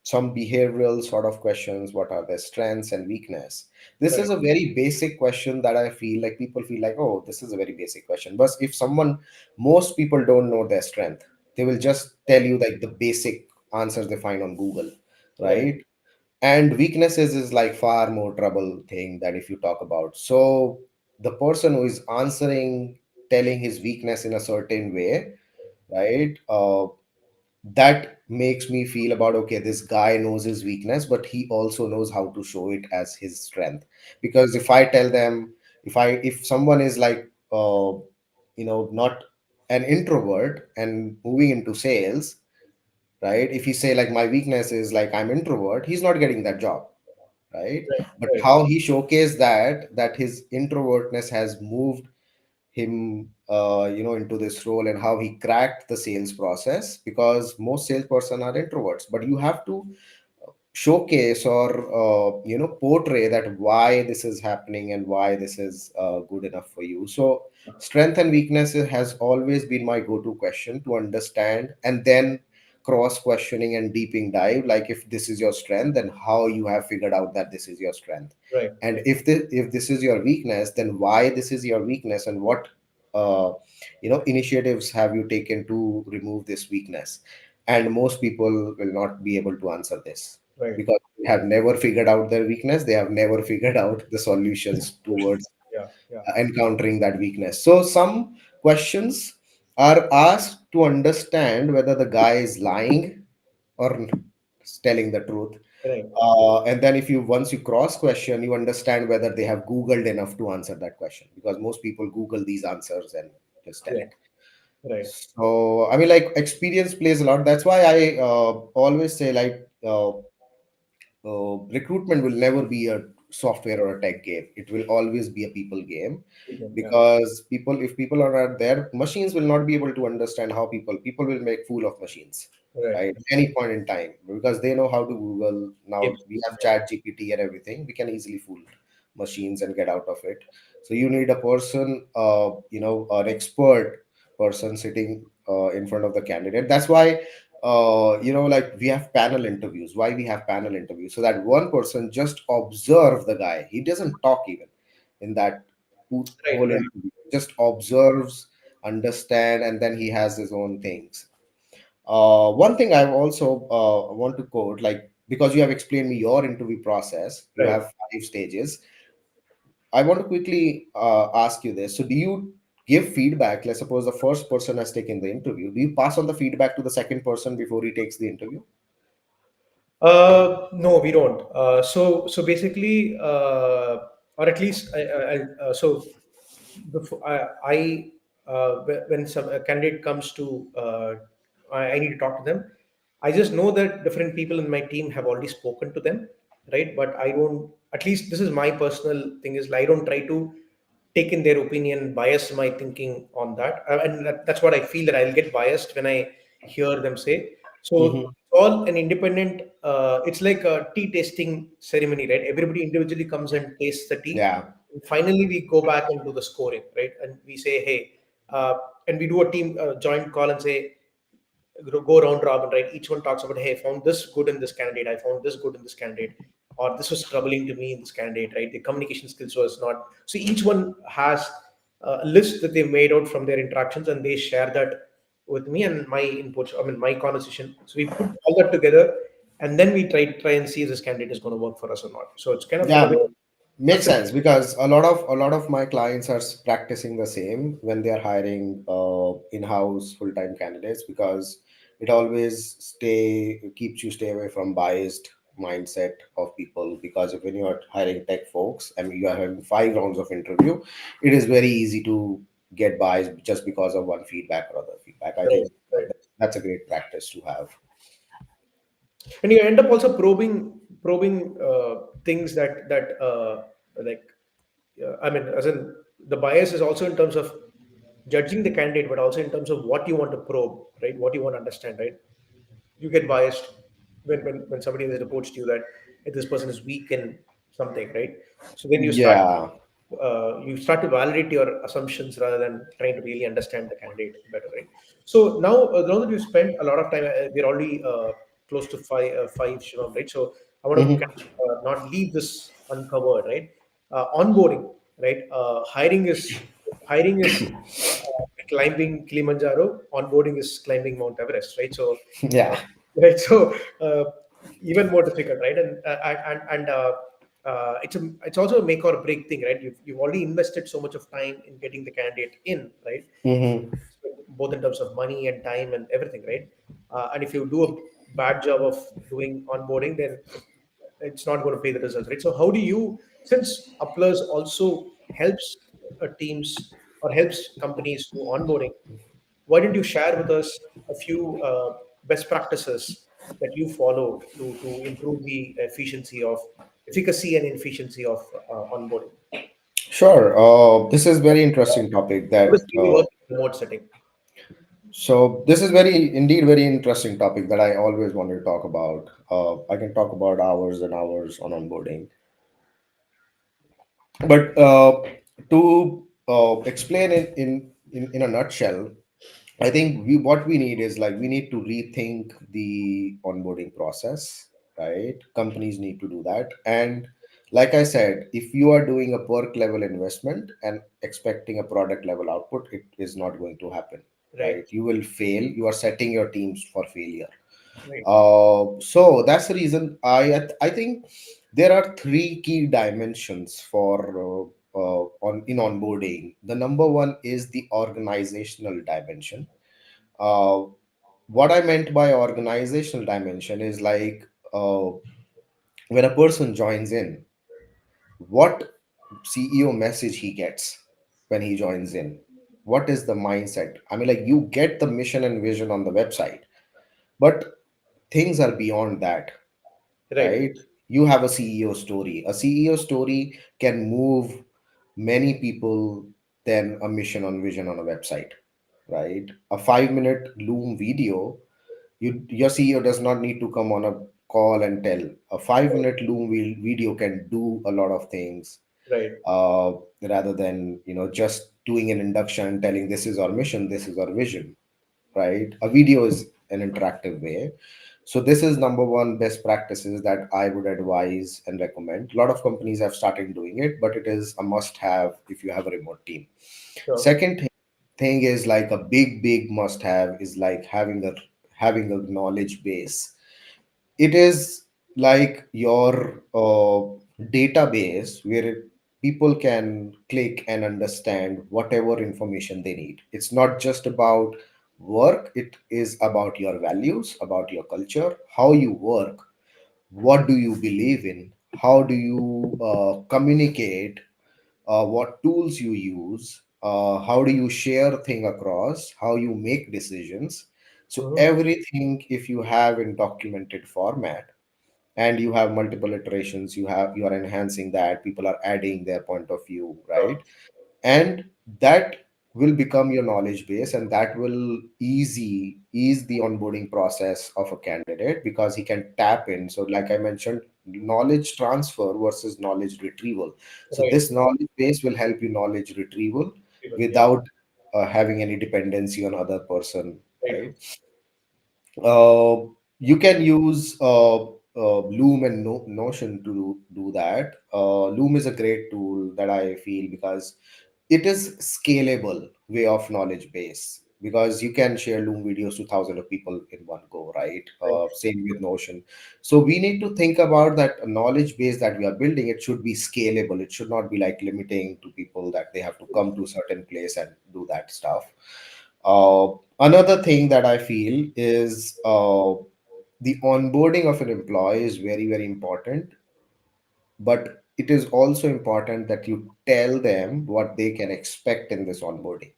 Speaker 2: Some behavioral sort of questions. What are their strengths and weakness? This is
Speaker 1: right,
Speaker 2: a very basic question that I feel like people feel like, oh, this is a very basic question. But if someone, most people don't know their strength, they will just tell you like the basic answers they find on Google,
Speaker 1: right,
Speaker 2: right? And weaknesses is like far more trouble thing that if you talk about. So the person who is answering, telling his weakness in a certain way, right? That makes me feel about, okay, this guy knows his weakness, but he also knows how to show it as his strength. Because if I tell them, if someone is like not an introvert and moving into sales, right? If he say like my weakness is like I'm introvert, he's not getting that job, right?
Speaker 1: right,
Speaker 2: But
Speaker 1: right,
Speaker 2: how he showcased that his introvertness has moved him into this role, and how he cracked the sales process, because most salesperson are introverts, but you have to showcase or portray that why this is happening and why this is good enough for you. So strength and weakness has always been my go-to question to understand, and then cross questioning and deeping dive, like if this is your strength, then how you have figured out that this is your strength.
Speaker 1: right,
Speaker 2: And if this is your weakness, then why this is your weakness, and what initiatives have you taken to remove this weakness. And most people will not be able to answer this,
Speaker 1: right.
Speaker 2: because they have never figured out their weakness. They have never figured out the solutions towards
Speaker 1: Yeah, yeah,
Speaker 2: encountering that weakness. So some questions are asked to understand whether the guy is lying or telling the truth.
Speaker 1: Right.
Speaker 2: And then if you once you cross question, you understand whether they have Googled enough to answer that question, because most people Google these answers and just tell
Speaker 1: Yeah.
Speaker 2: it.
Speaker 1: Right.
Speaker 2: So I mean, like, experience plays a lot. That's why I always say, like, recruitment will never be a software or a tech game. It will always be a people game,
Speaker 1: Yeah.
Speaker 2: because if people are not there, machines will not be able to understand how people will make fool of machines,
Speaker 1: Right.
Speaker 2: right? At any point in time, because they know how to Google. Now
Speaker 1: Yes.
Speaker 2: we have Chat GPT and everything. We can easily fool machines and get out of it. So you need a person, an expert person sitting in front of the candidate. That's why, like, we have panel interviews. Why we have panel interviews? So that one person just observe the guy. He doesn't talk even in that
Speaker 1: Right.
Speaker 2: whole
Speaker 1: Right.
Speaker 2: interview. Just observes, understand, and then he has his own things. One thing I also want to quote, like, because you have explained me your interview process, you
Speaker 1: Right.
Speaker 2: have 5 stages. I want to quickly ask you this. So, do you give feedback? Let's suppose the first person has taken the interview. Do you pass on the feedback to the second person before he takes the interview?
Speaker 1: No, we don't. So basically, or at least, so before when some a candidate comes to, I need to talk to them. I just know that different people in my team have already spoken to them, right? But I don't. At least this is my personal thing. Is I don't try to take in their opinion, bias my thinking on that, and that's what I feel that I'll get biased when I hear them say. So
Speaker 2: Hmm.
Speaker 1: all an independent. It's like a tea tasting ceremony, right? Everybody individually comes and tastes the tea.
Speaker 2: Yeah.
Speaker 1: And finally, we go back and do the scoring, right? And we say, hey, and we do a team joint call and say, go round robin, right? Each one talks about, hey, I found this good in this candidate, I found this good in this candidate, or this was troubling to me in this candidate, right? The communication skills was not. So each one has a list that they made out from their interactions, and they share that with me and my inputs. I mean, my conversation. So we put all that together, and then we try and see if this candidate is going to work for us or not. So it's kind of in a
Speaker 2: Yeah,
Speaker 1: way.
Speaker 2: makes
Speaker 1: That's the
Speaker 2: sense, because a lot of my clients are practicing the same when they are hiring in-house full-time candidates, because it always stay away from biased mindset of people. Because if when you are hiring tech folks and you are having 5 rounds of interview, it is very easy to get biased just because of one feedback or other feedback. I
Speaker 1: right,
Speaker 2: think
Speaker 1: right.
Speaker 2: that's a great practice to have.
Speaker 1: And you end up also probing things that like I mean, as in the bias is also in terms of judging the candidate, but also in terms of what you want to probe, right? What you want to understand, right? You get biased when somebody reports to you that if this person is weak in something, right? So then
Speaker 2: Yeah.
Speaker 1: you start to validate your assumptions rather than trying to really understand the candidate better, right? So now that we've spent a lot of time, we're already close to five, Shivam, right? So I want to
Speaker 2: Hmm.
Speaker 1: not leave this uncovered, right? Onboarding, right? Hiring is climbing Kilimanjaro. Onboarding is climbing Mount Everest, right? So uh,
Speaker 2: Yeah.
Speaker 1: right, so even more difficult, right? And it's also a make or break thing, right? You've already invested so much of time in getting the candidate in, right?
Speaker 2: Hmm.
Speaker 1: Both in terms of money and time and everything, right? And if you do a bad job of doing onboarding, then it's not going to pay the results, right? So how do you, since Upplers also helps teams or helps companies do onboarding, why don't you share with us a few best practices that you follow to improve the efficacy and efficiency of onboarding?
Speaker 2: Sure. This is very interesting topic
Speaker 1: How does
Speaker 2: that
Speaker 1: it really work in a remote setting?
Speaker 2: so this is very indeed very interesting topic that I always wanted to talk about. I can talk about hours and hours on onboarding, but to explain it in a nutshell, I think what we need is, like, we need to rethink the onboarding process, right? Companies need to do that. And like I said, if you are doing a perk level investment and expecting a product level output, it is not going to happen,
Speaker 1: Right,
Speaker 2: right? You will fail. You are setting your teams for failure.
Speaker 1: right,
Speaker 2: So that's the reason I think there are three key dimensions for on in onboarding. The number one is the organizational dimension. uh, what I meant by organizational dimension is, like, when a person joins in, what CEO message he gets when he joins in. What is the mindset? I mean, like, you get the mission and vision on the website, but things are beyond that,
Speaker 1: Right.
Speaker 2: right? You have a CEO story. A CEO story can move many people than a mission on vision on a website, right? A 5 minute Loom video, your CEO does not need to come on a call and tell. A 5 minute Loom video can do a lot of things,
Speaker 1: Right.
Speaker 2: uh, rather than just doing an induction and telling this is our mission, this is our vision, right? A video is an interactive way. So this is number one best practices that I would advise and recommend. A lot of companies have started doing it, but it is a must have if you have a remote team.
Speaker 1: Sure.
Speaker 2: Second thing is like a big must have is like having a knowledge base. It is like your database where people can click and understand whatever information they need. It's not just about work, it is about your values, about your culture, how you work, what do you believe in, how do you communicate, what tools you use, how do you share thing across, how you make decisions. So
Speaker 1: Mm-hmm.
Speaker 2: everything, if you have in documented format, and you have multiple iterations, you are enhancing that, people are adding their point of view,
Speaker 1: Sure.
Speaker 2: right? And that will become your knowledge base, and that will ease the onboarding process of a candidate, because he can tap in. So like I mentioned, knowledge transfer versus knowledge retrieval. So
Speaker 1: Right.
Speaker 2: this knowledge base will help you knowledge retrieval
Speaker 1: Even, yeah.
Speaker 2: without having any dependency on other person,
Speaker 1: Right.
Speaker 2: right? uh, you can use Loom and Notion to do that. Loom is a great tool that I feel, because it is scalable way of knowledge base, because you can share Loom videos to thousands of people in one go, right?
Speaker 1: Right.
Speaker 2: Same with Notion. So we need to think about that knowledge base that we are building. It should be scalable. It should not be like limiting to people that they have to come to a certain place and do that stuff. Another thing that I feel is the onboarding of an employee is very important, but it is also important that you tell them what they can expect in this onboarding.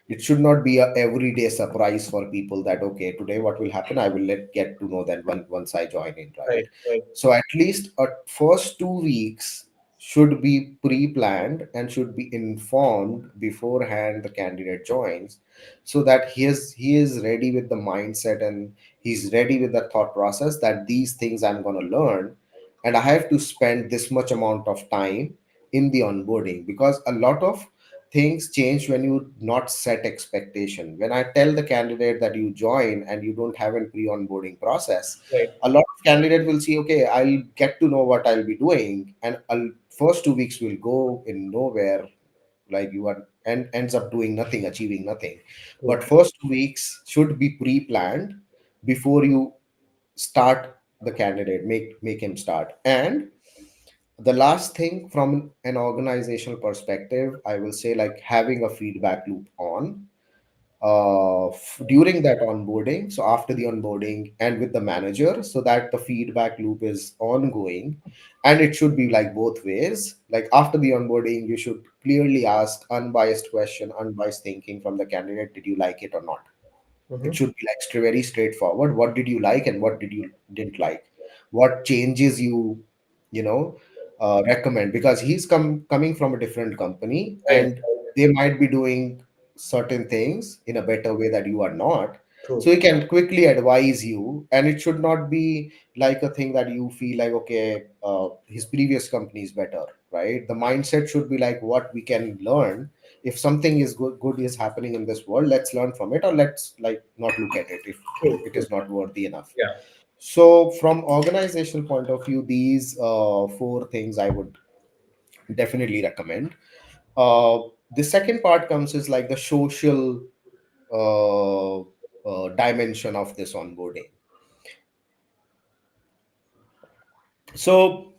Speaker 2: It should not be a everyday surprise for people that okay, today what will happen, I will get to know that once I join in, right?
Speaker 1: Right. Right.
Speaker 2: So at least a first 2 weeks should be pre-planned and should be informed beforehand the candidate joins, so that he is ready with the mindset, and he's ready with the thought process that these things I'm going to learn, and I have to spend this much amount of time in the onboarding. Because a lot of things change when you not set expectation. When I tell the candidate that you join and you don't have a pre-onboarding process,
Speaker 1: Right.
Speaker 2: a lot of candidate will see, okay, I'll get to know what I'll be doing, and first 2 weeks will go in nowhere, like you are and ends up doing nothing, achieving nothing.
Speaker 1: True.
Speaker 2: But first 2 weeks should be pre-planned before you start the candidate, make him start. And the last thing, from an organizational perspective, I will say, like, having a feedback loop on during that onboarding, so after the onboarding and with the manager, so that the feedback loop is ongoing. And it should be like both ways. Like after the onboarding, you should clearly ask unbiased question, unbiased thinking from the candidate: did you like it or not? It
Speaker 1: Mm-hmm.
Speaker 2: should be like very straightforward. What did you like and what did you didn't like? What changes you know recommend? Because he's coming from a different company,
Speaker 1: Right.
Speaker 2: and they might be doing certain things in a better way that you are not. So
Speaker 1: True.
Speaker 2: he can quickly advise you, and it should not be like a thing that you feel like, okay, his previous company is better, right? The mindset should be like, what we can learn. If something is good is happening in this world, let's learn from it, or let's like not look at it if
Speaker 1: True.
Speaker 2: it
Speaker 1: True.
Speaker 2: is not worthy enough.
Speaker 1: Yeah.
Speaker 2: So from organizational point of view, these four things I would definitely recommend. uh, the second part comes is like the social dimension of this onboarding. So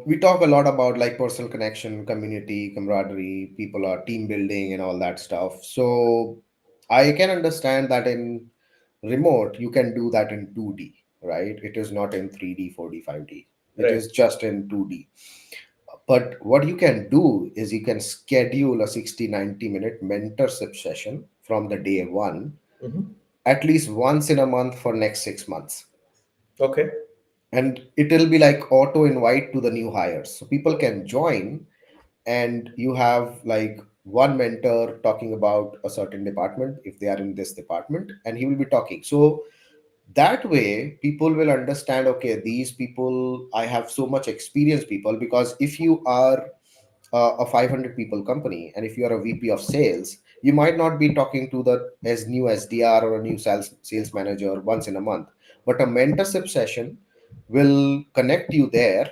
Speaker 2: we talk a lot about like personal connection, community, camaraderie, people are team building and all that stuff. So I can understand that in remote you can do that in 2D. right? It is not in 3D, 4D, 5D. It
Speaker 1: Right.
Speaker 2: is just in 2D. But what you can do is you can schedule a 60, 90 minute mentorship session from the day one,
Speaker 1: Mm-hmm.
Speaker 2: at least once in a month for next 6 months.
Speaker 1: Okay.
Speaker 2: And it will be like auto invite to the new hires. So people can join, and you have like one mentor talking about a certain department if they are in this department, and he will be talking. So that way people will understand, okay, these people, I have so much experienced people. Because if you are a 500 people company, and if you are a VP of sales, you might not be talking to the as new SDR or a new sales manager once in a month. But a mentorship session will connect you there,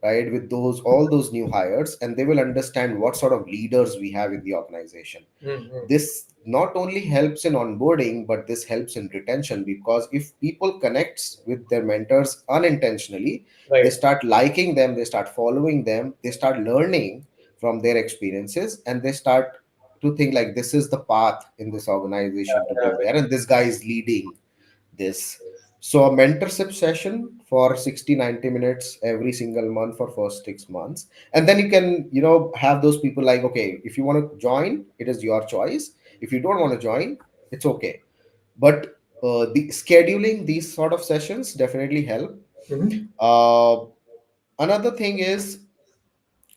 Speaker 2: right, with those all those new hires, and they will understand what sort of leaders we have in the organization.
Speaker 1: Mm-hmm.
Speaker 2: This not only helps in onboarding, but this helps in retention, because if people connects with their mentors unintentionally, they
Speaker 1: Right.
Speaker 2: start liking them, they start following them, they start learning from their experiences, and they start to think like this is the path in this organization to
Speaker 1: Yeah,
Speaker 2: go there, and this guy is leading this. So a mentorship session for 60, 90 minutes every single month for first 6 months. And then you can, have those people like, okay, if you want to join, it is your choice. If you don't want to join, it's okay. But the scheduling these sort of sessions definitely help.
Speaker 1: yeah. Mm-hmm.
Speaker 2: Uh, Another thing is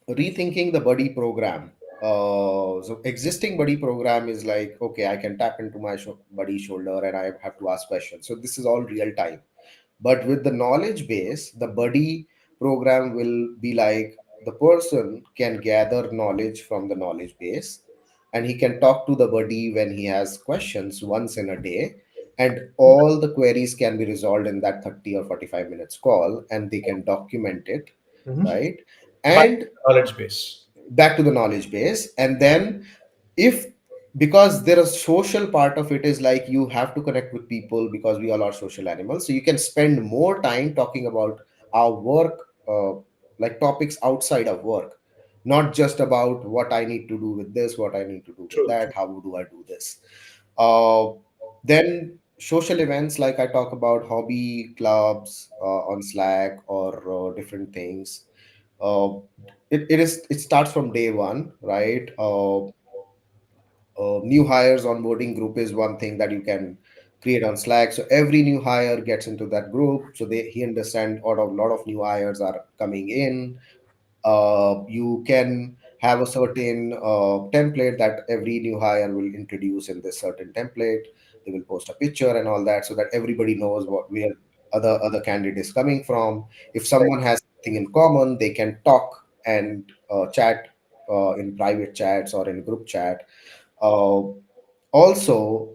Speaker 2: rethinking the buddy program. So existing buddy program is like, okay, I can tap into my buddy shoulder and I have to ask questions. So this is all real time. But with the knowledge base, the buddy program will be like the person can gather knowledge from the knowledge base, and he can talk to the buddy when he has questions once in a day. And all the queries can be resolved in that 30 or 45 minutes call, and they can document it,
Speaker 1: Mm-hmm.
Speaker 2: right?
Speaker 1: By
Speaker 2: And
Speaker 1: knowledge base.
Speaker 2: back to the knowledge base. And then if, because there is social part of it, is like you have to connect with people because we all are social animals, so you can spend more time talking about our work, like topics outside of work, not just about what I need to do with this, what I need to do with
Speaker 1: True.
Speaker 2: that,
Speaker 1: True.
Speaker 2: how do I do this. uh, then social events, like I talk about hobby clubs on Slack or different things. Uh, it, it is it starts from day one, right? New hires onboarding group is one thing that you can create on Slack. So every new hire gets into that group, so he understand a lot of new hires are coming in. You can have a certain template that every new hire will introduce in this certain template. They will post a picture and all that, so that everybody knows what where other candidates coming from. If
Speaker 1: Right.
Speaker 2: someone has something in common, they can talk and chat in private chats or in group chat. uh, Also,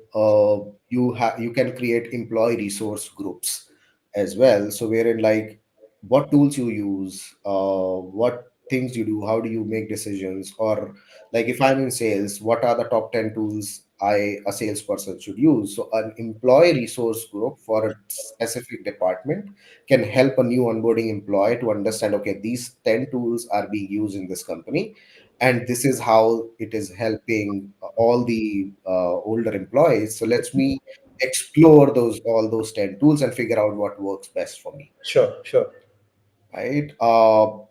Speaker 2: you can create employee resource groups as well. So wherein like what tools you use, what things you do, how do you make decisions, or like if I'm in sales, what are the top 10 tools a salesperson should use. So an employee resource group for a specific department can help a new onboarding employee to understand, okay, these 10 tools are being used in this company, and this is how it is helping all the older employees. So let's me explore those all those 10 tools and figure out what works best for me,
Speaker 1: Sure. Sure.
Speaker 2: right?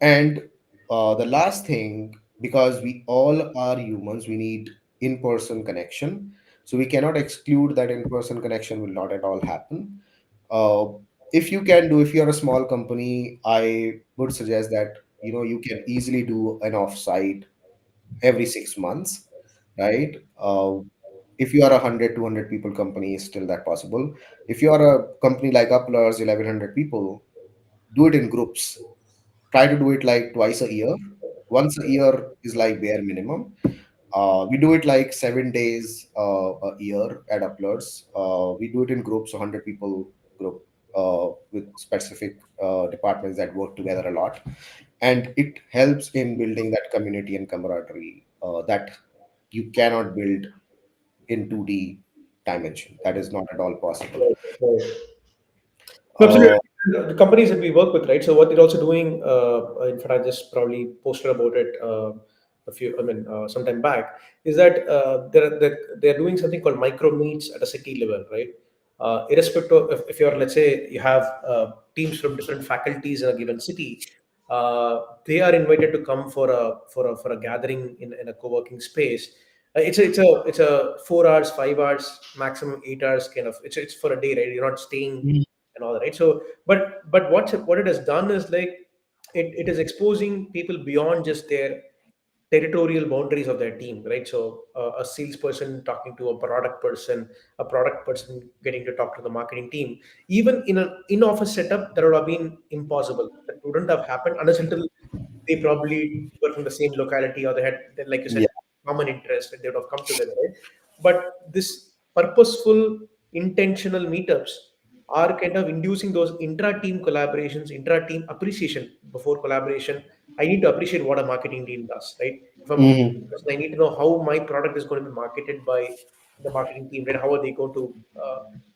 Speaker 2: And the last thing, because we all are humans, we need in-person connection. So we cannot exclude that in-person connection will not at all happen. uh, if you can do, if you're a small company, I would suggest that you can easily do an off-site every 6 months, right? If you are 100, 200 people company, is still that possible. If you are a company like Upler's 1100 people, do it in groups. Try to do it like twice a year. Once a year is like bare minimum. We do it like 7 days a year at Uploads. We do it in groups, 100 people group with specific departments that work together a lot. And it helps in building that community and camaraderie that you cannot build in 2D dimension. That is not at all possible.
Speaker 1: Right. Right. No, absolutely.
Speaker 2: Uh,
Speaker 1: The companies that we work with, right? So what they're also doing, in fact, I just probably posted about it sometime back, is that they're doing something called micro meets at a city level, right? irrespective if you're, let's say you have teams from different faculties in a given city, they are invited to come for a gathering in a co-working space. It's a 4 hours, 5 hours, maximum 8 hours kind of. It's for a day, right? You're not staying
Speaker 2: Mhm.
Speaker 1: and all that, right? So, but what it has done is like it is exposing people beyond just their territorial boundaries of their team, right? So a salesperson talking to a product person getting to talk to the marketing team, even in an in-office setup, that would have been impossible. That wouldn't have happened unless until they probably were from the same locality, or they had, like you said,
Speaker 2: Yeah.
Speaker 1: common interest, and they would have come together, right? But this purposeful, intentional meetups are kind of inducing those intra-team collaborations, intra-team appreciation. Before collaboration, I need to appreciate what a marketing team does, right? If I'm a marketing
Speaker 2: Mhm.
Speaker 1: person, I need to know how my product is going to be marketed by the marketing team, right? How are they going to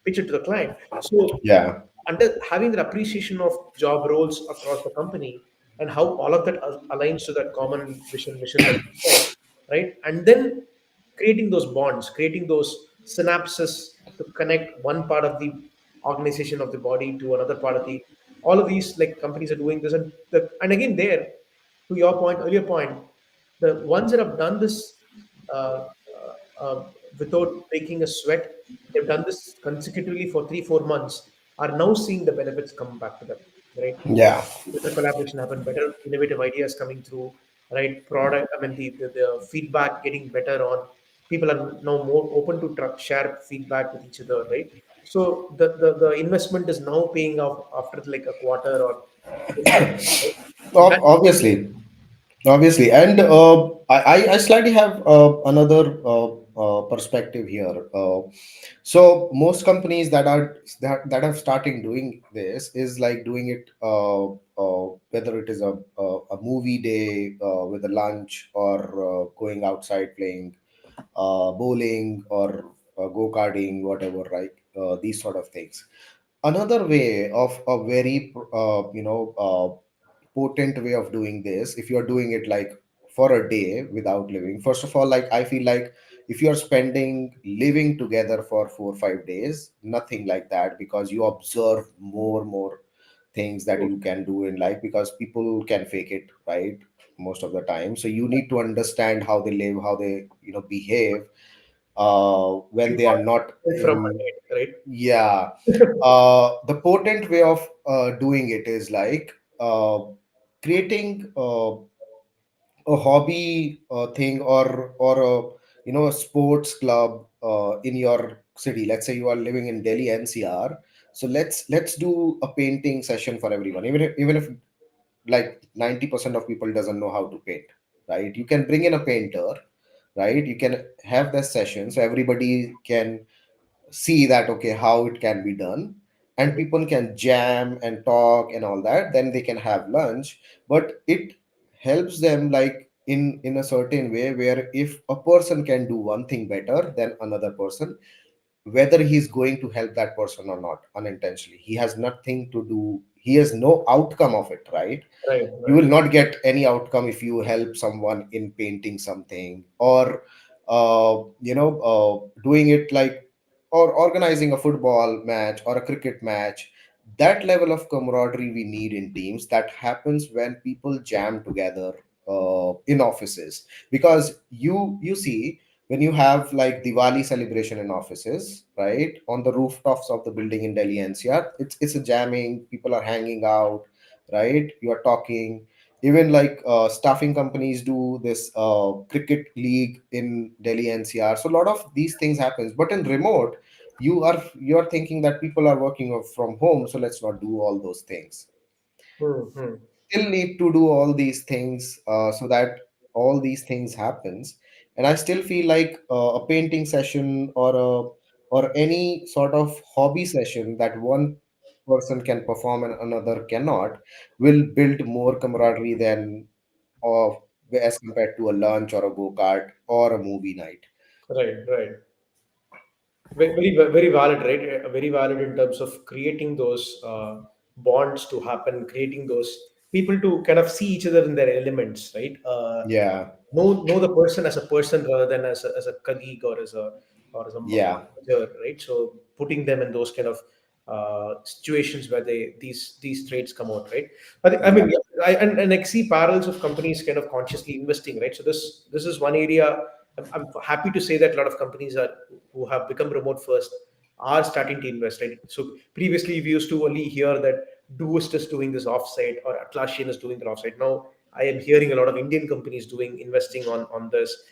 Speaker 1: pitch it to the client? So,
Speaker 2: Yeah.
Speaker 1: under having that appreciation of job roles across the company, and how all of that aligns to that common vision mission that you said, right? And then creating those bonds, creating those synapses to connect one part of the organization of the body to another part of the. All of these like companies are doing this, and again there, to your point, earlier point, the ones that have done this uh, without breaking a sweat, they've done this consecutively for 3 4 months, are now seeing the benefits come back to them, right?
Speaker 2: Yeah.
Speaker 1: Better collaboration happen, better innovative ideas coming through, right? Product, I mean, the feedback getting better on. People are now more open to share feedback with each other, right? So the investment is now paying off after like a quarter or 6 months, right? So that.
Speaker 2: Obviously, obviously, and I slightly have another perspective here. So most companies that have started doing this is like doing it, whether it is a movie day with a lunch, or going outside playing bowling, or go karting, whatever, right? These sort of things. Another way of a very potent way of doing this, if you're doing it like for a day without living, first of all, like I feel like if you're spending living together for 4 or 5 days, nothing like that, because you observe more things that you can do in life, because people can fake it, right? Most of the time, so you need to understand how they live, how they behave when they are not
Speaker 1: From
Speaker 2: in.
Speaker 1: my head, right?
Speaker 2: Yeah. The potent way of doing it is like creating a hobby thing, or a a sports club in your city. Let's say you are living in Delhi NCR, so let's do a painting session for everyone, even if like 90% of people doesn't know how to paint, right? You can bring in a painter, right? You can have this session so everybody can see that, okay, how it can be done, and
Speaker 1: Mhm.
Speaker 2: people can jam and talk and all that, then they can have lunch. But it helps them like in a certain way, where if a person can do one thing better than another person, whether he's going to help that person or not, unintentionally, he has nothing to do, he has no outcome of it, right?
Speaker 1: Right,
Speaker 2: You
Speaker 1: right,
Speaker 2: will not get any outcome if you help someone in painting something, or doing it like, or organizing a football match or a cricket match. That level of camaraderie we need in teams, that happens when people jam together in offices. Because you see, when you have like Diwali celebration in offices, right, on the rooftops of the building in Delhi NCR, it's a jamming, people are hanging out, right? You are talking. Even like staffing companies do this cricket league in Delhi NCR. So a lot of these things happens. But in remote, you are thinking that people are working from home, so let's not do all those things.
Speaker 1: hmm.
Speaker 2: Still need to do all these things so that all these things happens. And I still feel like a painting session, or any sort of hobby session that one person can perform and another cannot, will build more camaraderie than of as compared to a lunch or a go-kart or a movie night.
Speaker 1: Right, right. Very valid, right? Very valid in terms of creating those bonds to happen, creating those people to kind of see each other in their elements, right?
Speaker 2: Yeah.
Speaker 1: Know the person as a person rather than as a colleague, or as a
Speaker 2: Yeah.
Speaker 1: manager, right? So putting them in those kind of situations where these trades come out, right? I
Speaker 2: Yeah.
Speaker 1: mean, yeah, and I see parallels of companies kind of consciously investing, right? So this is one area. I'm happy to say that a lot of companies are who have become remote first are starting to invest, right? So previously we used to only hear that Doist is doing this offsite or Atlassian is doing the offsite. Now I am hearing a lot of Indian companies doing investing on this,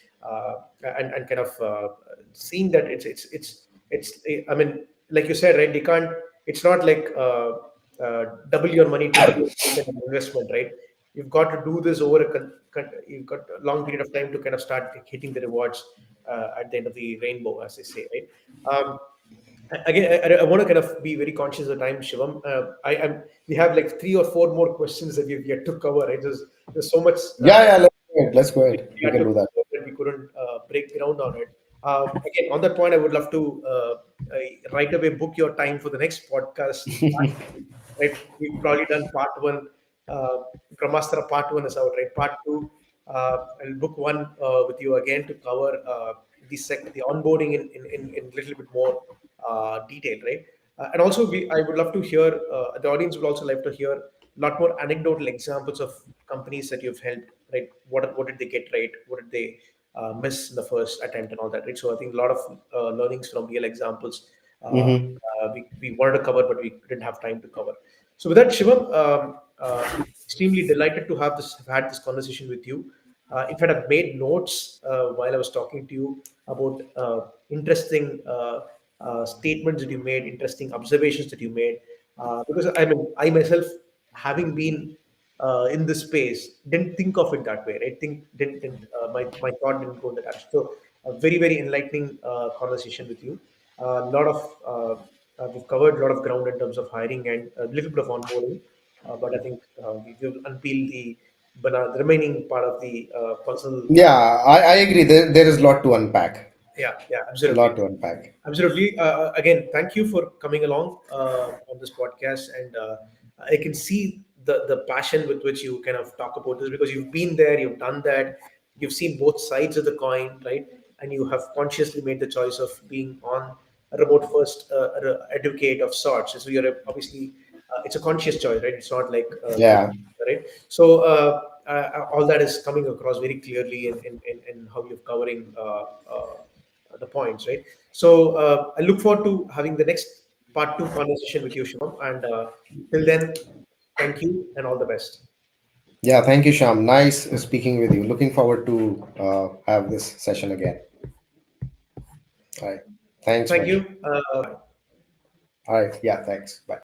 Speaker 1: and kind of seeing that it's. I mean, like you said, right? They can't. It's not like double your money, triple your money kind of investment, right? You've got to do this over you've got a long period of time to kind of start hitting the rewards at the end of the rainbow, as they say, right? Again, I want to kind of be very conscious of the time, Shivam. We have like three or four more questions that we've yet to cover, right? There's so much
Speaker 2: Yeah, yeah, let's go ahead. Let's go ahead.
Speaker 1: we
Speaker 2: We
Speaker 1: had
Speaker 2: can
Speaker 1: to
Speaker 2: do that.
Speaker 1: cover that we couldn't break ground on it. Again, on that point, I would love to right away book your time for the next podcast. Right, we've probably done part one. Brahmastra part one is out, right? Part two, I'll book one with you again to cover the onboarding in a little bit more detail, right? And also, I would love to hear the audience would also like to hear a lot more anecdotal examples of companies that you've helped, right? What did they get right? What did they miss in the first attempt and all that, right? So I think a lot of learnings from real examples
Speaker 2: Hmm.
Speaker 1: we wanted to cover, but we didn't have time to cover. So with that, Shivam, extremely delighted to have had this conversation with you. In fact, I've made notes while I was talking to you about interesting statements that you made, interesting observations that you made. Because I mean, I myself, having been in this space, didn't think of it that way. Right? Didn't my thought didn't go in that direction. So, a very very enlightening conversation with you. A lot of we've covered a lot of ground in terms of hiring and a little bit of onboarding, but I think we will unpeel the remaining part of the puzzle.
Speaker 2: Yeah, I agree. There is a lot to unpack.
Speaker 1: Yeah, yeah,
Speaker 2: A
Speaker 1: absolutely.
Speaker 2: lot to unpack.
Speaker 1: Absolutely. Again, thank you for coming along on this podcast, and I can see the passion with which you kind of talk about this because you've been there, you've done that, you've seen both sides of the coin, right? And you have consciously made the choice of being on a remote first educate of sorts. So you're obviously it's a conscious choice, right? It's not like
Speaker 2: Yeah.
Speaker 1: right. So all that is coming across very clearly in how you're covering. The points, right? So I look forward to having the next part two conversation with you, Shivam. And till then, thank you and all the best.
Speaker 2: Yeah, thank you, Sham. Nice speaking with you. Looking forward to have this session again. All right. Thanks,
Speaker 1: Thank
Speaker 2: buddy.
Speaker 1: you. Bye.
Speaker 2: All right. Yeah, thanks. Bye.